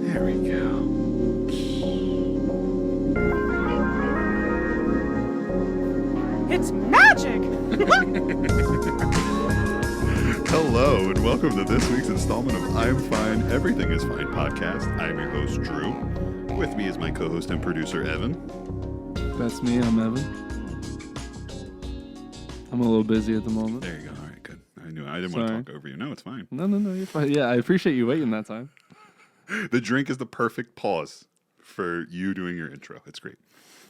There we go. It's magic! Hello, and welcome to this week's installment of I'm Fine, Everything is Fine podcast. I'm your host, Drew. With me is my co-host and producer, Evan. That's me, I'm Evan. I'm a little busy at the moment. There you go. All right, good. I didn't want to talk over you. No, it's fine. No, you're fine. Yeah, I appreciate you waiting that time. The drink is the perfect pause for you doing your intro. It's great.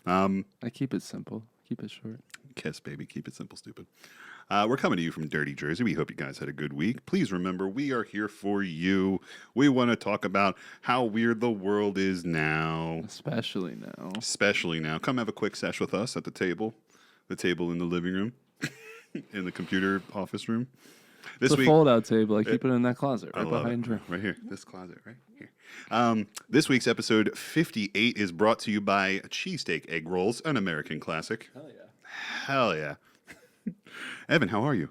I keep it simple. Keep it short. Kiss, baby. Keep it simple, stupid. We're coming to you from Dirty Jersey. We hope you guys had a good week. Please remember, we are here for you. We want to talk about how weird the world is now. Especially now. Come have a quick sesh with us at the table in the living room, in the computer office room. It's a fold-out table. I keep it in that closet right behind Drew. Right here. This closet right here. This week's episode 58 is brought to you by Cheesesteak Egg Rolls, an American classic. Hell yeah. Evan, how are you?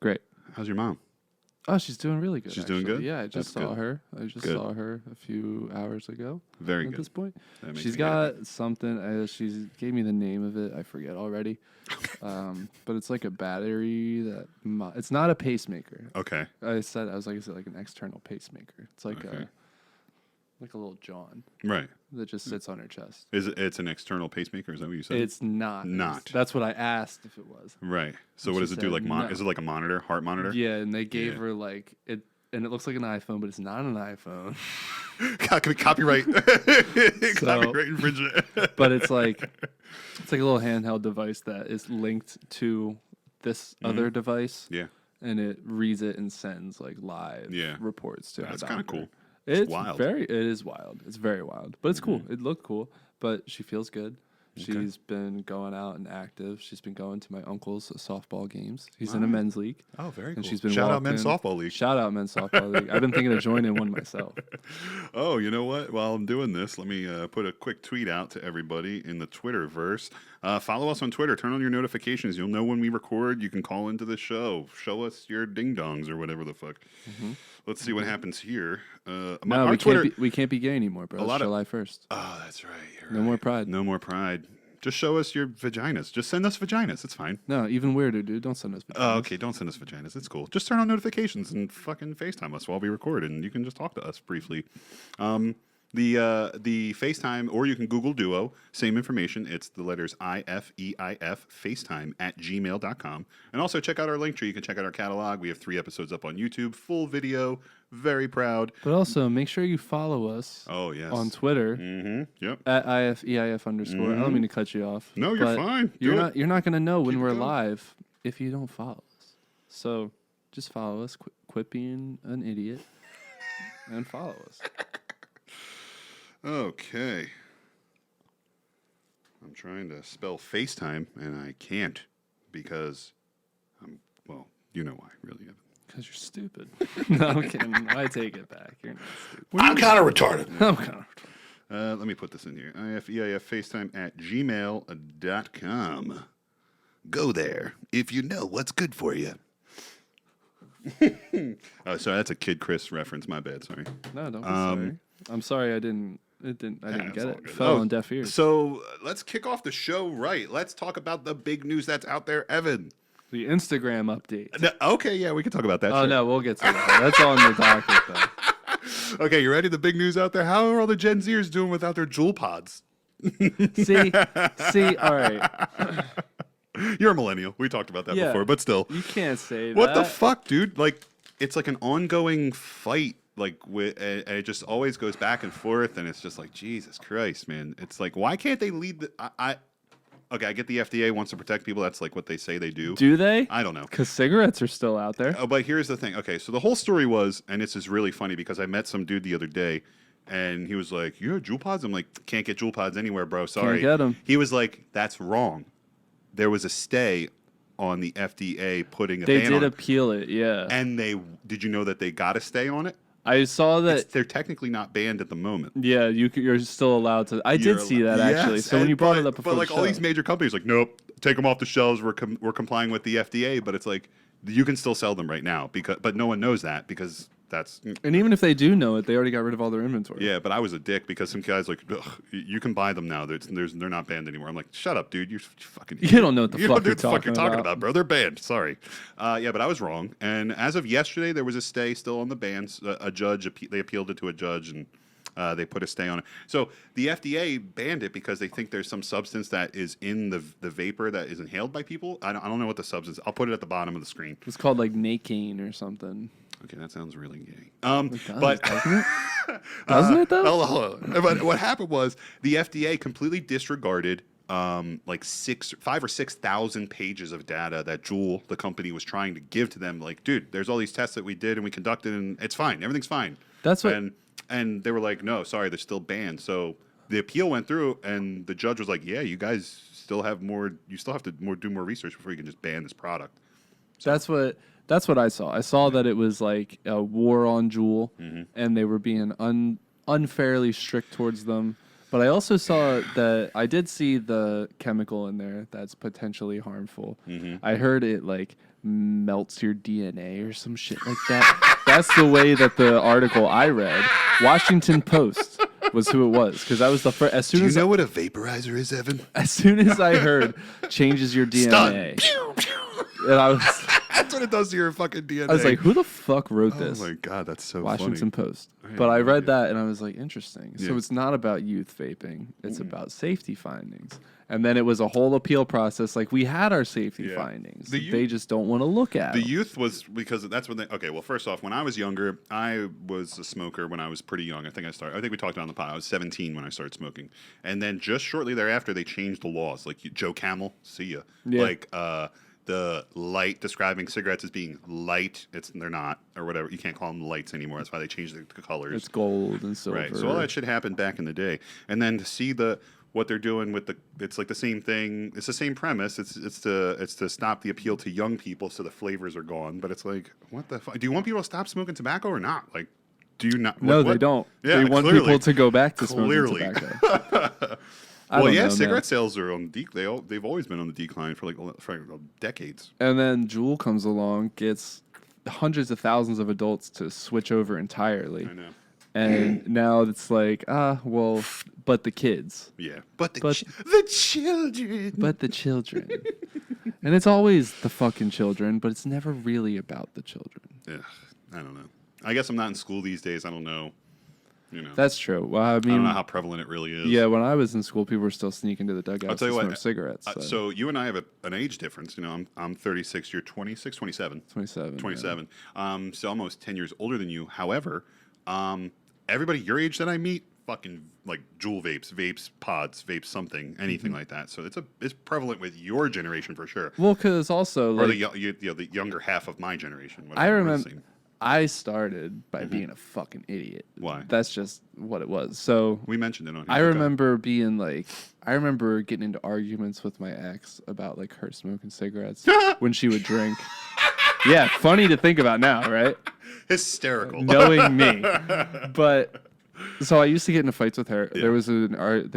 Great. How's your mom? Oh, she's doing really good. She's doing good? Yeah, I just saw her. I just saw her a few hours ago. Very good. At this point. She's got something. She gave me the name of it. I forget already. But it's like a battery that... it's not a pacemaker. Okay. Is it like an external pacemaker? It's like a little John. Right. That just sits on her chest. It's an external pacemaker? Is that what you said? It's not. That's what I asked if it was. Right. So what does it do? Like is it like a monitor, heart monitor? Yeah, and they gave her like it, and it looks like an iPhone, but it's not an iPhone. Copyright. Copyright infringement. But it's like a little handheld device that is linked to this other device. Yeah. And it reads it and sends like live reports to. That's kind of cool. It's wild. It is wild. It's very wild, but it's cool. It looked cool, but she feels good. She's been going out and active. She's been going to my uncle's softball games. He's in a men's league. Oh, very cool. And she's been Shout out men's softball league. Shout out men's softball league. I've been thinking of joining one myself. Oh, you know what? While I'm doing this, let me put a quick tweet out to everybody in the Twitterverse. Follow us on Twitter. Turn on your notifications. You'll know when we record. You can call into the show. Show us your ding-dongs or whatever the fuck. Mm-hmm. Let's see what happens here. We can't be gay anymore, bro. It's July 1st. Oh, that's right. No more pride. No more pride. Just show us your vaginas. Just send us vaginas. It's fine. No, even weirder, dude. Don't send us vaginas. Oh, okay. Don't send us vaginas. It's cool. Just turn on notifications and fucking FaceTime us while we record, and you can just talk to us briefly. The FaceTime, or you can Google Duo. Same information. It's the letters IFEIF FaceTime at gmail.com. And also check out our link tree. You can check out our catalog. We have 3 episodes up on YouTube. Full video. Very proud. But also make sure you follow us. Oh, yes. On Twitter. Mm-hmm. Yep. At IFEIF_. I don't mean to cut you off. No, you're fine. You're not going to know when we're live if you don't follow us. So just follow us. Quit being an idiot and follow us. Okay. I'm trying to spell FaceTime, and I can't because you know why, really, Evan. Because you're stupid. No, I'm kidding. I take it back. You're not stupid. I'm kind of retarded. Let me put this in here. IFEIF FaceTime at gmail.com. Go there if you know what's good for you. Oh, sorry, that's a Kid Chris reference. My bad. Sorry. No, don't be sorry. I'm sorry I didn't get it. Good. Fell on deaf ears. So let's kick off the show right. Let's talk about the big news that's out there, Evan. The Instagram update. No, okay, yeah, we can talk about that. Oh, no, we'll get to that. That's on the docket, though. Okay, you ready? The big news out there. How are all the Gen Zers doing without their Juul pods? See, all right. You're a millennial. We talked about that before, but still. You can't say that. What the fuck, dude? Like, it's like an ongoing fight. Like, and it just always goes back and forth, and it's just like, Jesus Christ, man. It's like, why can't they lead the... Okay, I get the FDA wants to protect people. That's like what they say they do. Do they? I don't know. Because cigarettes are still out there. But here's the thing. Okay, so the whole story was, and this is really funny because I met some dude the other day, and he was like, "You have Juul pods?" I'm like, "Can't get Juul pods anywhere, bro. Sorry." Can't get them. He was like, "That's wrong. There was a stay on the FDA putting a ban on it." They did appeal it, yeah. And did you know that they got a stay on it? I saw that they're technically not banned at the moment. Yeah, you're still allowed to. I did see that actually. Yes, so when you brought it up before, but like all these major companies, like, nope, take them off the shelves. We're complying with the FDA, but it's like you can still sell them right now but no one knows that because that's And even if they do know it, they already got rid of all their inventory. yeah. But I was a dick because some guys like, "Ugh, you can buy them now. They're not banned anymore. I'm like, shut up, dude. You're fucking. You don't know what the fuck know you're what the fuck you're talking talking about. about, bro. They're banned. Sorry. Yeah, but I was wrong. And as of yesterday, there was a stay still on the bans. A judge they appealed it to a judge and. They put a stay on it. So the FDA banned it because they think there's some substance that is in the vapor that is inhaled by people. I don't know what the substance. I'll put it at the bottom of the screen. It's called like Nakane or something. Okay, that sounds really gay. It does, But doesn't it? Doesn't it though? hold on. But what happened was the FDA completely disregarded like 5 or 6,000 pages of data that Juul, the company, was trying to give to them. Like, dude, there's all these tests that we did and we conducted, and it's fine. Everything's fine. That's what. And they were like, no, sorry, they're still banned. So the appeal went through, and the judge was like, yeah, you guys still have more. You still have to do more research before you can just ban this product. So. That's what I saw. I saw that it was like a war on Juul, and they were being unfairly strict towards them. But I also saw that I did see the chemical in there that's potentially harmful. I heard it like melts your DNA or some shit like that. That's the way that the article I read, Washington Post, was who it was, because that was the first. As soon as you know what a vaporizer is, Evan? As soon as I heard changes your DNA, and I was. That's what it does to your fucking DNA. I was like, who the fuck wrote this? Oh my god, that's so Washington funny. Post. But I read that and I was like, interesting. So Yeah. it's not about youth vaping. It's about safety findings. And then it was a whole appeal process. Like, we had our safety findings. They just don't want to look at The them. youth was because that's when they. Okay, well, first off, when I was younger, I was a smoker when I was pretty young. I think we talked about it on the pod. I was 17 when I started smoking, and then just shortly thereafter, they changed the laws. Like Joe Camel, see ya. Yeah. Like the light describing cigarettes as being light. They're not, or whatever. You can't call them lights anymore. That's why they changed the colors. It's gold and silver. Right. So all that shit happened back in the day, and then to see what they're doing with it's like the same thing. It's the same premise. It's to stop the appeal to young people, so the flavors are gone. But it's like, what the fuck? Do you want people to stop smoking tobacco or not? Like, do you not? No, what? they don't. Yeah, they want clearly. people to go back to Clearly. smoking tobacco. I Well, don't yeah, know, cigarette man. sales are on they've always been on the decline for decades. And then Juul comes along, gets hundreds of thousands of adults to switch over entirely. I know. And now it's like, well, but the kids. Yeah, but the children. But the children. And it's always the fucking children, but it's never really about the children. Ugh, I don't know. I guess I'm not in school these days. I don't know. You know. That's true. Well, I I mean, don't know how prevalent it really is. yeah, when I was in school, people were still sneaking to the dugouts I'll tell to you smoke what. cigarettes. So you and I have an age difference. You know, I'm 36. You're 26, 27. 27. 27. So almost 10 years older than you. However, everybody your age that I meet, fucking like Juul vapes, pods, vapes, something, anything like that. So it's prevalent with your generation for sure. Well, because also, Or like, the younger half of my generation. I whatever, remember same. I started by being a fucking idiot. Why? That's just what it was. So We mentioned it on here. I Okay. remember being like, I remember getting into arguments with my ex about like her smoking cigarettes when she would drink. Yeah, funny to think about now, right? Hysterical. Knowing me. But so I used to get into fights with her. Yeah. There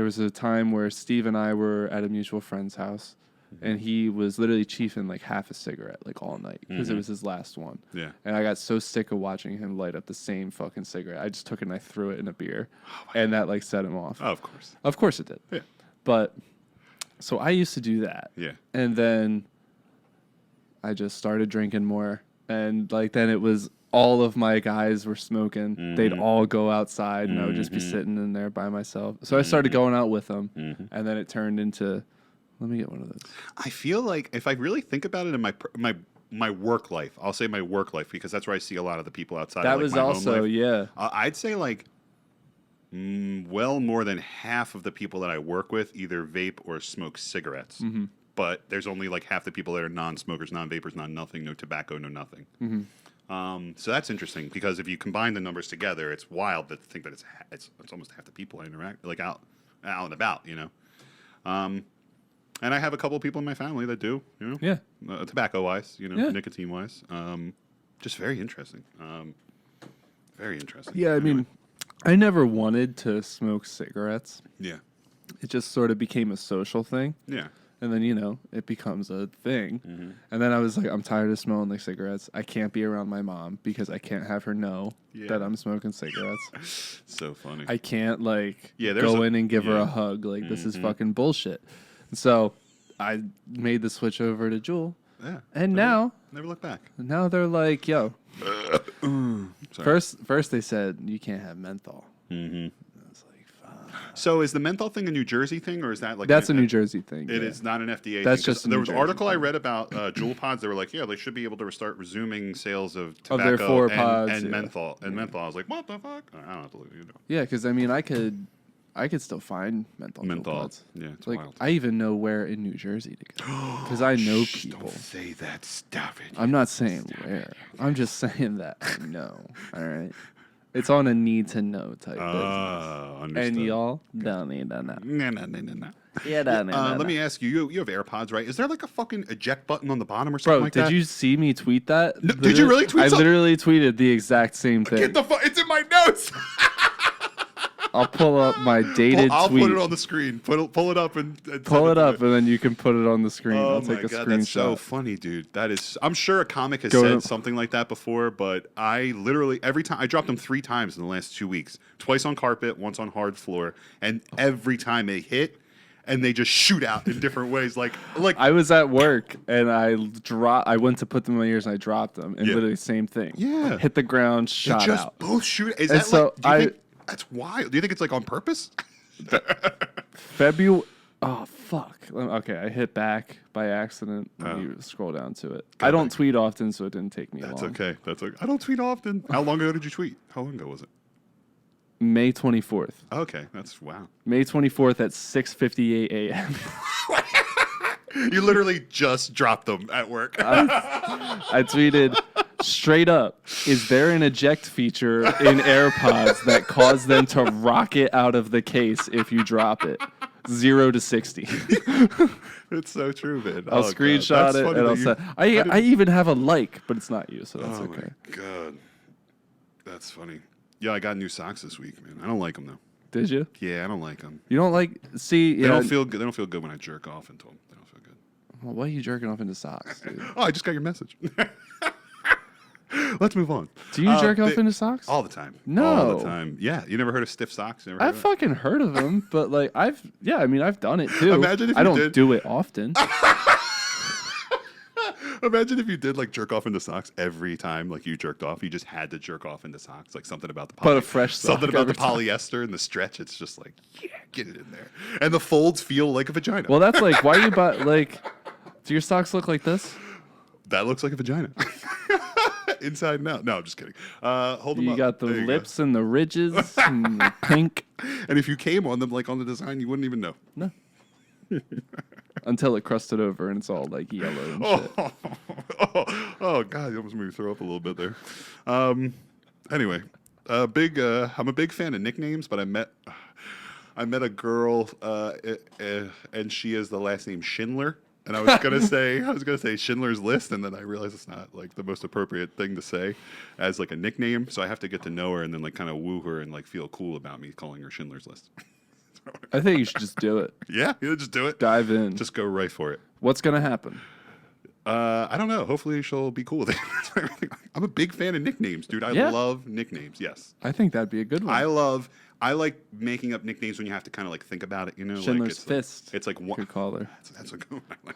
was a time where Steve and I were at a mutual friend's house, and he was literally chiefing like half a cigarette like all night because it was his last one. Yeah. And I got so sick of watching him light up the same fucking cigarette. I just took it and I threw it in a beer, and that like set him off. Oh, of course. Of course it did. Yeah. But so I used to do that. Yeah. And then I just started drinking more. And like then it was all of my guys were smoking. They'd all go outside and I would just be sitting in there by myself. So I started going out with them. And then it turned into, let me get one of those. I feel like if I really think about it in my work life, I'll say my work life because that's where I see a lot of the people outside. That of, like, was my home also, life. yeah. I'd say like well more than half of the people that I work with either vape or smoke cigarettes. But there's only like half the people that are non-smokers, non-vapors, non-nothing, no tobacco, no nothing. So that's interesting because if you combine the numbers together, it's wild to think that it's almost half the people I interact like out and about, you know. And I have a couple of people in my family that do, you know, Yeah. Tobacco wise, you know, Yeah. nicotine wise. Just very interesting. Very interesting. Yeah, I mean, I never wanted to smoke cigarettes. Yeah. It just sort of became a social thing. Yeah. And then, it becomes a thing. Mm-hmm. And then I was like, I'm tired of smelling like cigarettes. I can't be around my mom because I can't have her know that I'm smoking cigarettes. So funny. I can't, there's go in and give her a hug. This is Mm-hmm. fucking bullshit. So I made the switch over to Juul. Yeah. And now Never look back. they're like, yo. Sorry. First they said, you can't have menthol. Mm-hmm. I was like, fuck. So is the menthol thing a New Jersey thing, or is that like That's a New Jersey thing. It yeah. is not an FDA. That's thing, just a there New was an Jersey article I thing. read about Juul pods. They were like, yeah, they should be able to start resuming sales of Of tobacco their 4 and, pods, and yeah. menthol. And menthol, I was like, what the fuck? I don't have to look. Yeah, because I could still find menthol. Menthol. Pods. Yeah, it's like wild. I even know where in New Jersey to go because I know Shh, people. Don't say that. Stop it. I'm not saying where. I'm just saying that I know. All right. It's on a need to know type business. Understood. And y'all don't need to know. No. Yeah, don't need to Let know. me ask you. You have AirPods, right? Is there like a fucking eject button on the bottom or something Bro, like did that? you see me tweet that? No, did you really tweet I something? literally tweeted the exact same thing. Get the fuck! It's in my notes. I'll pull up my dated I'll tweet. put it on the screen. Pull it up and Pull send it up, to me. and then you can put it on the screen. Oh I'll take my a god, screenshot. that's so funny, dude. That is. I'm sure a comic has Go said to- something like that before, but I literally every time I dropped them 3 times in the last 2 weeks. Twice on carpet, once on hard floor, and every time they hit, and they just shoot out in different ways. Like I was at work and I went to put them in my ears and I dropped them and Yeah. literally same thing. Yeah. Hit the ground, they shot just out. both shoot. Is And that so like? Do you think that's wild? Do you think it's like on purpose? February. Oh fuck. Okay, I hit back by accident. Let me scroll down to it. I don't tweet often, so it didn't take me That's long. okay. That's okay. I don't tweet often. How long ago did you tweet? How long ago was it? May 24th. Okay, that's wow. May 24th at 6:58 a.m. You literally just dropped them at work. I tweeted straight up, is there an eject feature in AirPods that cause them to rocket out of the case if you drop it? 0 to 60. It's so true, man. I'll screenshot it and I'll say I even have a like, but it's not you, so that's Oh okay. my god, that's funny. Yeah, I got new socks this week, man. I don't like them though. Did you? Yeah, I don't like them. You don't like see? They don't feel good. They don't feel good when I jerk off into them. They don't feel good. Well, why are you jerking off into socks, dude? Oh, I just got your message. Let's move on. Do you jerk off into socks? All the time? No. all the time. Yeah, you never heard of stiff socks? You never heard I've of it? fucking heard of them, but I've done it too. Imagine if I you don't did. do it often. Imagine if you did like jerk off into socks every time, like you jerked off. You just had to jerk off into socks, like something about the Put a fresh sock something about the every time. polyester and the stretch. It's just like, yeah, get it in there, and the folds feel like a vagina. Well, that's like why you buy do your socks look like this? That looks like a vagina. Inside and out. No, I'm just kidding. Hold them You up. got the There you go. lips and the ridges and the pink. And if you came on them, like on the design, you wouldn't even know. No. Until it crusted over and it's all like yellow and shit. Oh, God, you almost made me throw up a little bit there. Anyway, I'm a big fan of nicknames, but I met a girl, and she has the last name Schindler. And I was gonna say Schindler's List, and then I realized it's not like the most appropriate thing to say as like a nickname. So I have to get to know her and then like kind of woo her and like feel cool about me calling her Schindler's List. I think you should just do it. Yeah, just do it. Dive in. Just go right for it. What's gonna happen? I don't know. Hopefully she'll be cool with it. I'm a big fan of nicknames, dude. I Yeah. love nicknames. Yes. I think that'd be a good one. I like making up nicknames when you have to kind of like think about it, you know? Schindler's like Fist. It's like one. Could call her. That's a good one.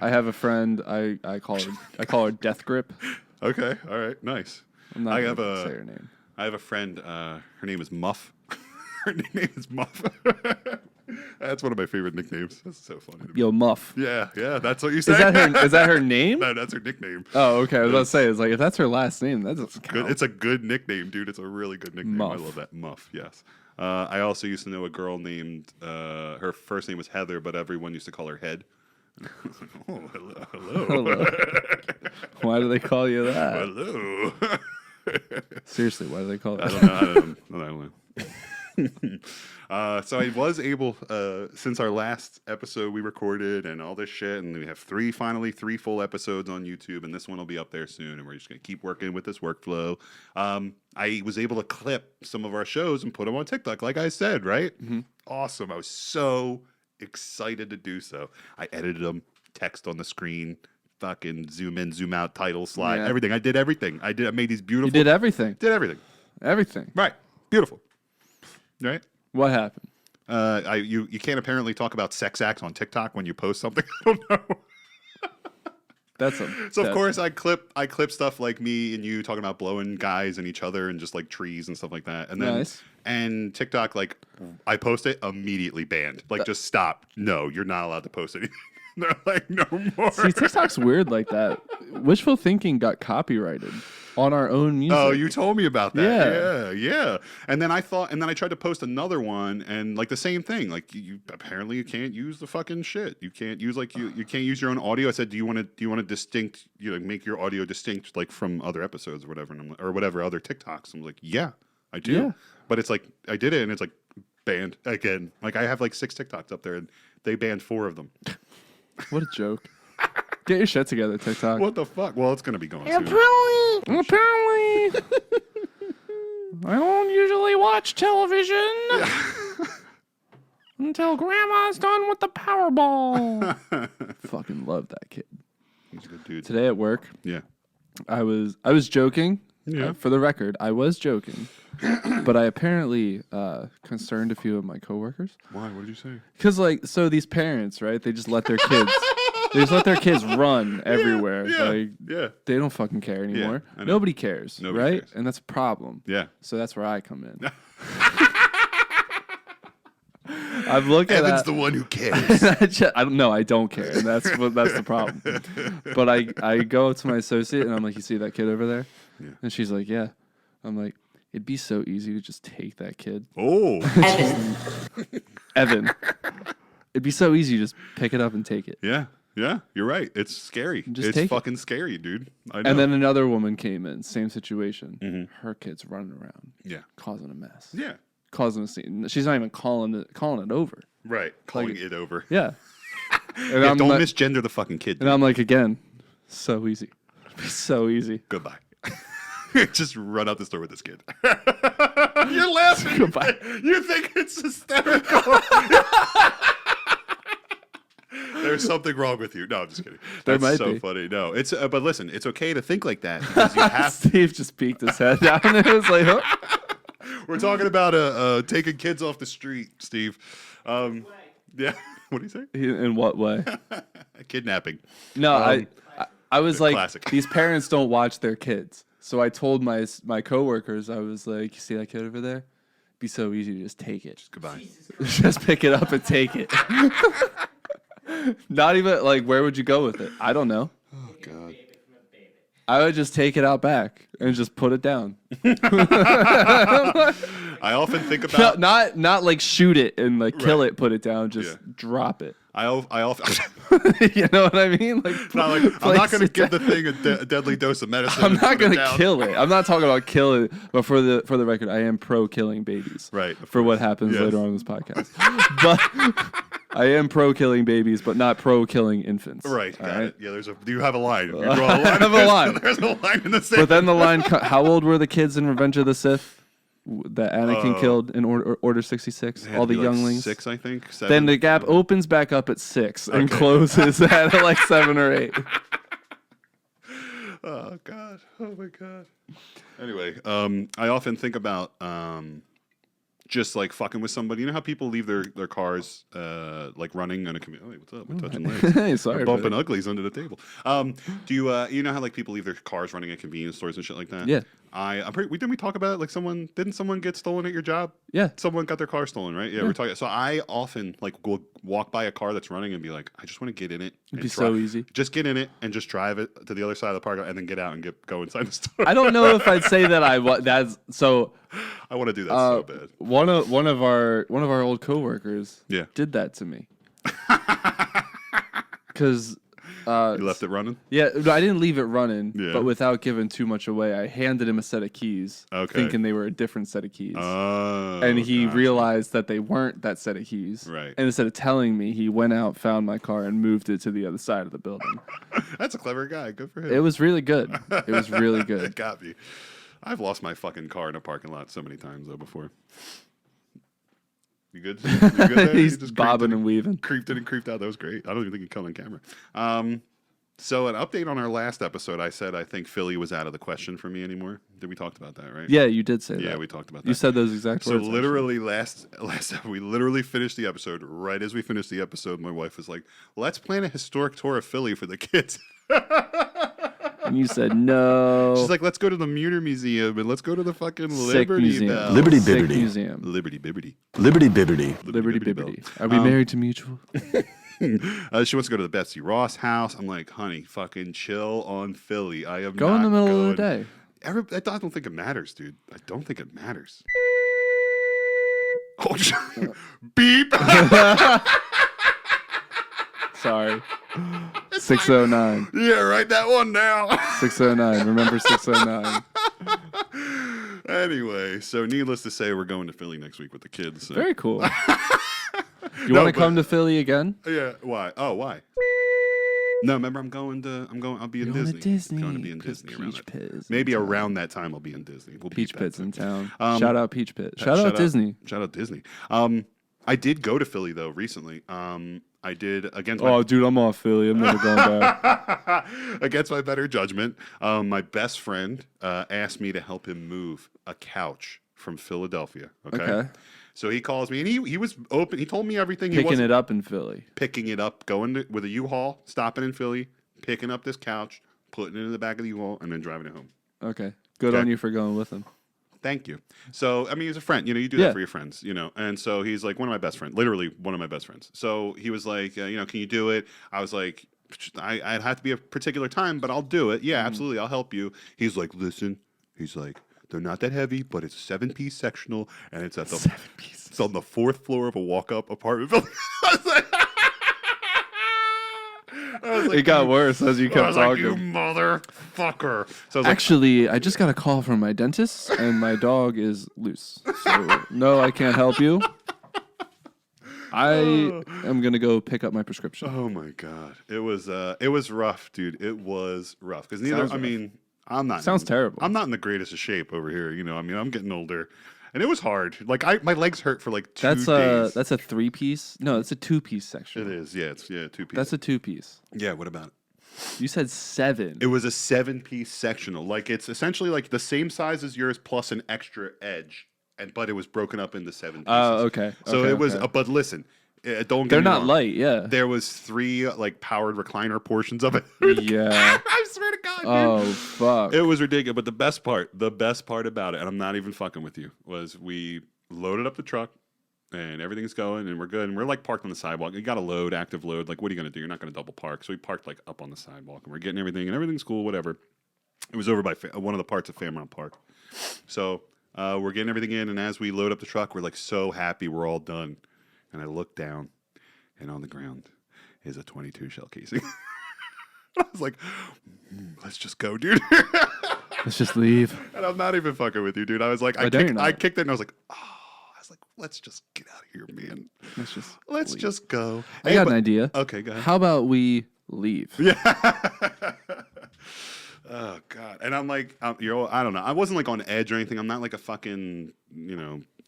I have a friend. I call her Death Grip. Okay. All right. Nice. I'm not I gonna have say her name. I have a friend. Her name is Muff. Her name is Muff. That's one of my favorite nicknames. That's so funny to me. Yo, Muff. Yeah. That's what you say. Is that her name? No, that's her nickname. Oh, okay. I was about to say, it's like if that's her last name, that doesn't count. Good. It's a good nickname, dude. It's a really good nickname. I Muff. love that. Muff, yes. I also used to know a girl named, her first name was Heather, but everyone used to call her Head. Oh, hello. Hello. Why do they call you that? Hello. Seriously, why do they call it I that? don't know. So I was able, since our last episode we recorded and all this shit, and we have finally three full episodes on YouTube, and this one will be up there soon, and we're just going to keep working with this workflow. I was able to clip some of our shows and put them on TikTok, like I said, right? Mm-hmm. Awesome. I was so excited to do so. I edited them, text on the screen, fucking zoom in, zoom out, title slide, everything. I did everything. I made these beautiful. You did everything. Did everything. Everything. Right. Beautiful. Right. What happened? You can't apparently talk about sex acts on TikTok when you post something. I don't know. So of course I clip stuff like me and you talking about blowing guys and each other and just like trees and stuff like that. And then and TikTok, like I post it, immediately banned. Like just stop. No, you're not allowed to post anything. They're like, no more. See, TikTok's weird like that. Wishful thinking got copyrighted on our own music. Oh, you told me about that. Yeah. And then I tried to post another one, and like the same thing. Like you apparently you can't use the fucking shit. You can't use you can't use your own audio. I said, do you want to distinct? Make your audio distinct like from other episodes or whatever, or whatever other TikToks. I'm like, yeah, I do. Yeah. But it's like I did it, and it's like banned again. Like I have like 6 TikToks up there, and they banned 4 of them. What a joke. Get your shit together, TikTok. What the fuck? Well, it's going to be going soon. Apparently. I don't usually watch television until Grandma's done with the Powerball. Fucking love that kid. He's a good dude. Today at work, I was joking. Yeah. For the record, I was joking. But I apparently concerned a few of my coworkers. Why? What did you say? Because, like, so these parents, right? They just let their kids. They just let their kids run everywhere. They don't fucking care anymore. Nobody cares, right? Cares. And that's a problem. Yeah. So that's where I come in. I've looked at Evan's the one who cares. I don't care. And that's the problem. But I go up to my associate and I'm like, you see that kid over there? Yeah. And she's like, yeah. I'm like, it'd be so easy to just take that kid. Oh. Evan. It'd be so easy to just pick it up and take it. Yeah. Yeah, you're right. It's scary. It's fucking scary, dude. I know. And then another woman came in, same situation. Mm-hmm. Her kid's running around. Yeah. Causing a mess. Yeah. Causing a scene. She's not even calling it over. Right. Calling it over. Yeah. And don't misgender the fucking kid. Dude. And I'm like, again, so easy. So easy. Goodbye. Just run out the store with this kid. You're laughing. Goodbye. You think it's hysterical. There's something wrong with you. No, I'm just kidding. That's so funny. No, it's but listen, it's okay to think like that because you have. Steve just peeked his head down and it was like, huh? We're talking about taking kids off the street, Steve. Yeah. What do you say? In what way? Kidnapping. No, I was like, classic. These parents don't watch their kids. So I told my coworkers, I was like, you see that kid over there? It'd be so easy to just take it. Goodbye. Just pick it up and take it. Not even like, where would you go with it? I don't know. Oh God. I would just take it out back and just put it down. I often think about not like shoot it and like kill it, put it down, just drop it. I often you know what I mean? Like, I'm not going to give the thing a deadly dose of medicine. I'm not going to kill it. I'm not talking about kill it, but for the record, I am pro killing babies. Right. For what happens later on in this podcast. But I am pro killing babies, but not pro killing infants. Right. Got it. Yeah. Do you have a line? You draw a line. I have a line. There's a line in the same. But then the line. How old were the kids in Revenge of the Sith that Anakin killed in Order 66? All the younglings. 6, I think. 7. Then the gap opens back up at 6 and closes at like 7 or 8. Oh God! Oh my God! Anyway, I often think about just like fucking with somebody. You know how people leave their cars like running on a commute. Hey, what's up? We're touching legs. Hey, sorry, we're bumping uglies under the table. Do you know how like people leave their cars running at convenience stores and shit like that? Yeah. Didn't we talk about it? Like didn't someone get stolen at your job? Yeah. Someone got their car stolen, right? Yeah. We're talking. So I often like will walk by a car that's running and be like, I just want to get in it. It'd be so easy. Just get in it and just drive it to the other side of the park and then get out and go inside the store. I don't know if I'd say that that's so. I want to do that so bad. One of our old coworkers did that to me. Because you left it running? Yeah, I didn't leave it running, but without giving too much away, I handed him a set of keys, thinking they were a different set of keys. And he realized that they weren't that set of keys. Right. And instead of telling me, he went out, found my car, and moved it to the other side of the building. That's a clever guy. Good for him. It was really good. It was really good. It got me. I've lost my fucking car in a parking lot so many times, though, before. You good? You good there? He's You just bobbing and weaving. creeped in and creeped out. That was great. I don't even think he come on camera. So an update on our last episode. I said I think Philly was out of the question for me anymore. Did we talked about that, right? Yeah, you did say that. Yeah, we talked about that. You said those exact So words. literally last we literally finished the episode. Right as we finished the episode, my wife was like, "Let's plan a historic tour of Philly for the kids." And you said no. She's like, "Let's go to the Muir Museum and let's go to the fucking Sick Liberty museum. Bell." Liberty Sick Bibbity. museum. Liberty Bibbity. Liberty Bibbity. Liberty Bell. Bibbity. Are we married to mutual? She wants to go to the Betsy Ross house. I'm like, honey, fucking chill on Philly. I am Go not in the middle going. of the day. I don't think it matters, dude. I don't think it matters. Oh, beep. Sorry. 609. Yeah, write that one down. 609. Remember 609. Anyway, so needless to say, we're going to Philly next week with the kids. So. Very cool. You No, want to but- come to Philly again? Yeah. Why? Oh, why? No, remember I'll be in You're going to Disney. Disney. I'm going to be in 'cause Disney around Peach that. Pit is Maybe in town. around that time I'll be in Disney. We'll Peach beat that Pit's in time. town. Shout out Peach Pit. Shout out Disney. Shout out Disney. I did go to Philly though recently. I did against my Oh, dude, I'm off Philly. I'm never going back. against my better judgment. My best friend asked me to help him move a couch from Philadelphia. Okay. So he calls me and he was open. He told me everything. He Picking wasn't it up in Philly. picking it up, going with a U-Haul, stopping in Philly, picking up this couch, putting it in the back of the U-Haul, and then driving it home. Okay. Good Okay. on you for going with him. Thank you. So, I mean, he's a friend. You know, you do Yeah. that for your friends, you know. And so he's like one of my best friends, literally one of my best friends. So he was like, you know, can you do it? I was like, I'd have to be a particular time, but I'll do it. Yeah, absolutely. I'll help you. He's like, listen. He's like, they're not that heavy, but it's a 7-piece sectional, and it's at the 7 pieces. It's on the 4th floor of a walk-up apartment building. I was like, It got worse as you I kept was like, talking. you motherfucker. So I was Actually, I just got a call from my dentist, and my dog is loose. So, no, I can't help you. I am going to go pick up my prescription. oh my god, it was rough, dude. It was rough because neither. Sounds I rough. mean, I'm not. Sounds terrible. I'm not in the greatest of shape over here. You know, I mean, I'm getting older, and it was hard. Like my legs hurt for like 2 days. That's a 3-piece. No, it's a 2-piece section. It is. Yeah, it's 2 pieces. That's a 2-piece. Yeah. What about it? You said 7. It was a 7-piece sectional. Like it's essentially like the same size as yours plus an extra edge, but it was broken up into 7 pieces. Oh, okay. So Okay, it was. okay. But listen, don't get They're me not wrong. light, yeah. There was 3 like powered recliner portions of it. Yeah. I swear to God, dude. Oh, fuck. It was ridiculous. But the best part about it, and I'm not even fucking with you, was we loaded up the truck and everything's going and we're good. And we're like parked on the sidewalk. You got to load, active load. Like, what are you going to do? You're not going to double park. So we parked like up on the sidewalk and we're getting everything and everything's cool, whatever. It was over by one of the parts of Fairmount Park. So we're getting everything in. And as we load up the truck, we're like so happy we're all done. And I look down and on the ground is a 22 shell casing. I was like, let's just go, dude. Let's just leave. And I'm not even fucking with you, dude. I was like, I know you're not. I kicked it and I was like, oh, I was like, let's just get out of here, man. Let's leave. just go. I Hey, got but- an idea. Okay, go ahead. How about we leave? Yeah. Oh God. And I'm like, I don't know. I wasn't like on edge or anything. I'm not like a fucking,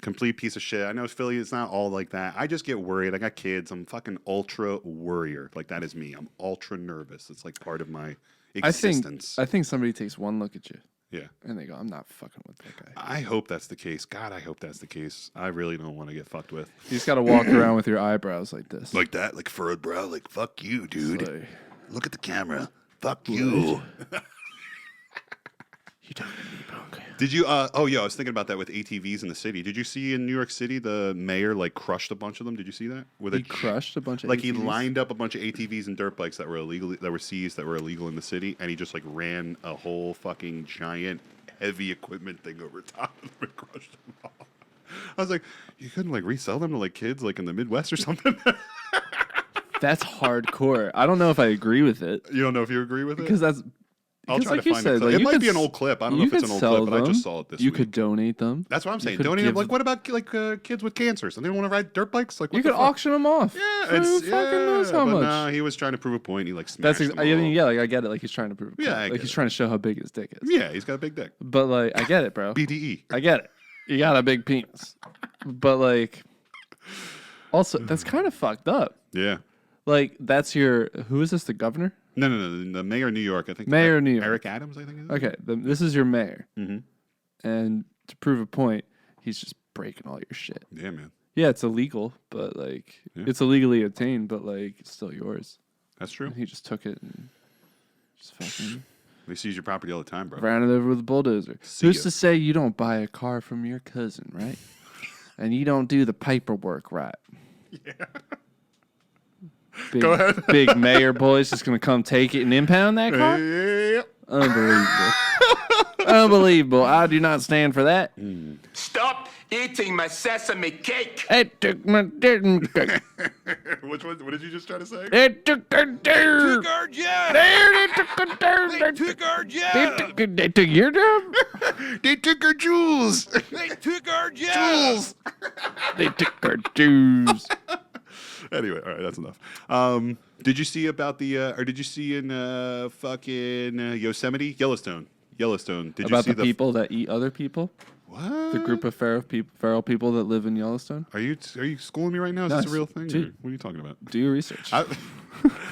complete piece of shit. I know Philly, it's not all like that. I just get worried. I got kids. I'm fucking ultra worrier. Like that is me. I'm ultra nervous. It's like part of my existence. I think somebody takes one look at you Yeah. and they go, I'm not fucking with that guy. I hope that's the case. God, I hope that's the case. I really don't want to get fucked with. You just got to walk around with your eyebrows like this. Like that, like furrowed brow, like fuck you, dude. Like, Look at the camera. Fuck you. you don't need me, punk. Did you? I was thinking about that with ATVs in the city. Did you see in New York City the mayor like crushed a bunch of them? Did you see that? He crushed a bunch of like he ATVs? lined up a bunch of ATVs and dirt bikes that were seized, that were illegal in the city, and he just like ran a whole fucking giant heavy equipment thing over top of them and crushed them all. I was like, you couldn't like resell them to like kids like in the Midwest or something? That's hardcore. I don't know if I agree with it You don't know if you agree with it? because that's I'll because try like to you find said, a clip. like, It you might could be an s- old clip. I don't know you if it's could an old sell clip, but I just them. saw it this You week. could donate them. That's what I'm saying. could Donate them. give- Like, what about like kids with cancer? So they don't want to ride dirt bikes? Like, what You the could fuck? auction them off. Yeah, for it's fucking knows how but much. nah, he was trying to prove a point. He like That's smashed them I mean, all. yeah, like I get it. Like he's trying to prove. a Yeah, point. I like get he's it. trying to show how big his dick is. Yeah, he's got a big dick. But like, I get it, bro. BDE. I get it. You got a big penis, but like, Also, that's kind of fucked up. Yeah. Like, that's your... Who is this, the governor? No. The mayor of New York, I think. Mayor of New York. Eric Adams, I think. Is Okay, this is your mayor. Mm-hmm. And to prove a point, he's just breaking all your shit. Yeah, man. Yeah, it's illegal, but, like, Yeah. it's illegally obtained, but, like, it's still yours. That's true. And he just took it and just fucking We seize your property all the time, bro. ran it over with a bulldozer. See Who's ya. to say you don't buy a car from your cousin, right? And you don't do the paperwork right. Yeah. Big, Go ahead. Big mayor boy's just going to come take it and impound that car? Yeah. Unbelievable. Unbelievable. I do not stand for that. Stop eating my sesame cake. It took my didn't cake. Which one? What did you just try to say? It took a dirt. Took our job. They took a dirt. They took our job. They took your job. They took our jewels. They took our job. They took our Jews. Anyway, all right, that's enough. Did you see about the, or did you see in fucking Yosemite, Yellowstone? Did you About see the people that eat other people? What? The group of feral people that live in Yellowstone? Are you schooling me right now? Is No, this a real thing? dude. Or what are you talking about? Do your research. I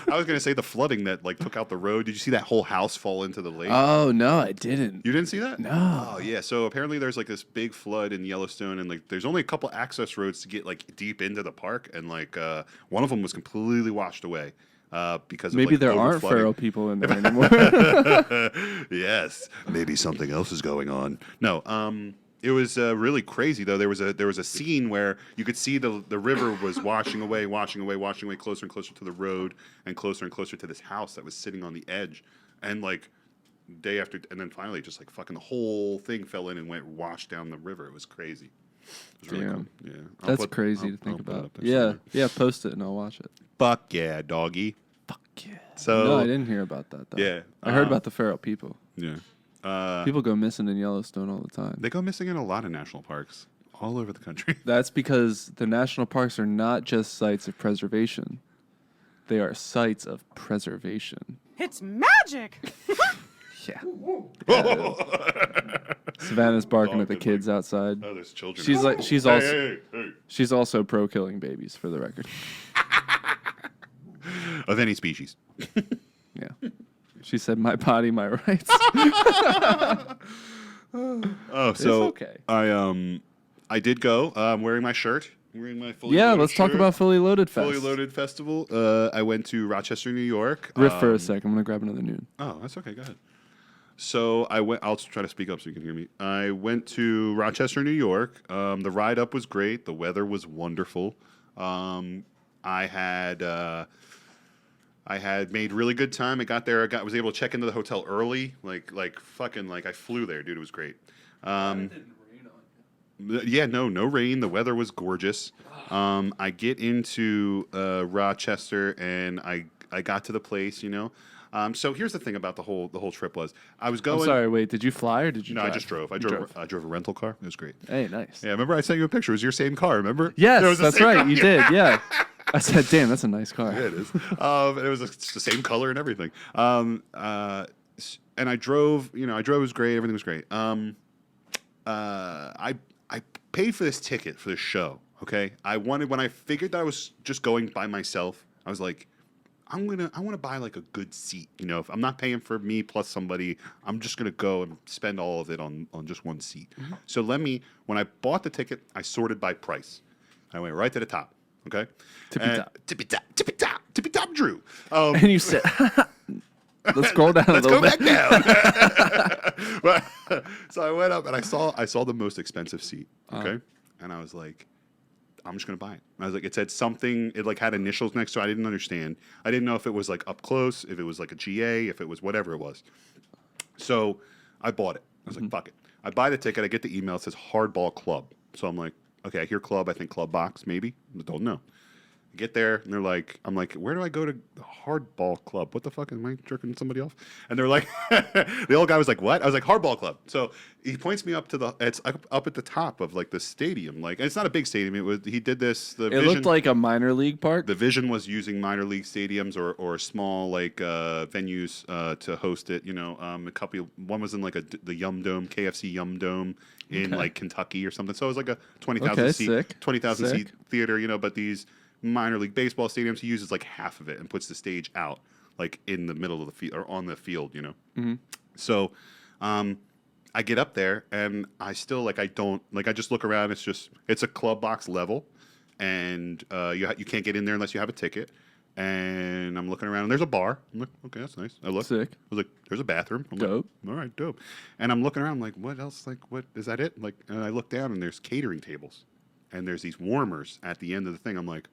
was gonna say the flooding that like took out the road. Did you see that whole house fall into the lake? Oh, no, I didn't. You didn't see that? No. Oh yeah. So apparently there's like this big flood in Yellowstone, and like there's only a couple access roads to get like deep into the park, and like one of them was completely washed away because Maybe of, like, there aren't overflooding. feral people in there anymore. Yes, maybe something else is going on. No, it was really crazy though. There was a scene where you could see the river was washing away, closer and closer to the road, and closer to this house that was sitting on the edge, and like day after, and then finally just like fucking the whole thing fell in and went washed down the river. It was crazy. It was really Damn. cool. Yeah, I'll That's put- crazy I'll- to think I'll put it about. up there Yeah, somewhere. yeah, post it and I'll watch it. Fuck yeah, doggy. Fuck yeah. So No, I didn't hear about that, though. Yeah, I heard about the feral people. Yeah. People go missing in Yellowstone all the time. They go missing in a lot of national parks all over the country. That's because the national parks are not just sites of preservation. They are sites of preservation. It's magic! Yeah. Savannah's barking Oh, at the good kids outside. Oh, there's children. She's also she's also pro killing babies for the record. Of any species. Yeah. She said my body, my rights. Oh, so okay. I did go. I'm wearing my shirt. I'm wearing my fully Yeah, loaded let's talk shirt. about Fully Loaded Fest. Fully Loaded Festival. I went to Rochester, New York. Riff for a sec. I'm gonna grab another noon. Oh, that's okay. Go ahead. So I went. I'll try to speak up so you can hear me. I went to Rochester, New York. The ride up was great. The weather was wonderful. I had made really good time. I got there. Was able to check into the hotel early. Like fucking like I flew there, dude. It was great. Yeah, no rain. The weather was gorgeous. I get into Rochester and I got to the place, you know. So here's the thing about the whole trip was I was going. I'm sorry, wait, did you fly or did you No, drive? I just drove. I You drove a rental car. It was great. Hey, nice. Yeah, remember I sent you a picture. It was your same car. Remember? It Yes, was the that's same right. car. You did, yeah. I said, damn, that's a nice car. Yeah, it is. And it was the same color and everything. And I drove. You know, I drove. It was great. Everything was great. I paid for this ticket for this show. Okay, when I figured that I was just going by myself, I was like, I want to buy like a good seat. You know, if I'm not paying for me plus somebody, I'm just gonna go and spend all of it on just one seat. Mm-hmm. So when I bought the ticket, I sorted by price. I went right to the top. Okay, tippy top, Drew. And you said, let's scroll down a Let's little go bit. back down. But, so I went up and I saw the most expensive seat. Okay, and I was like, I'm just gonna buy it. I was like, it said something. It like had initials next to it. I didn't understand. I didn't know if it was like up close, if it was like a GA, if it was whatever it was. So I bought it. I was like, fuck it. I buy the ticket. I get the email. It says Hardball Club. So I'm like, okay, I hear club. I think club box maybe. I don't know. Get there, and they're like, I'm like, where do I go to the hardball club? What the fuck? Am I jerking somebody off? And they're like, the old guy was like, what? I was like, hardball club. So he points me up to it's up at the top of like the stadium. Like, and it's not a big stadium. He did this. It looked like a minor league park. The vision was using minor league stadiums or small like venues to host it. You know, one was in like the Yum Dome, KFC Yum Dome in like Kentucky or something. So it was like a 20,000 seat theater. You know, but these minor league baseball stadiums, he uses like half of it and puts the stage out like in the middle of the field or on the field, you know. Mm-hmm. So I get up there and I still like I just look around. It's a club box level, and you can't get in there unless you have a ticket. And I'm looking around and there's a bar. I'm like, okay, that's nice. I look. Sick. I was like, there's a bathroom. I'm dope. Like, all right, dope. And I'm looking around like, what else? Like, what is that? It? Like, and I look down and there's catering tables, and there's these warmers at the end of the thing. I'm like,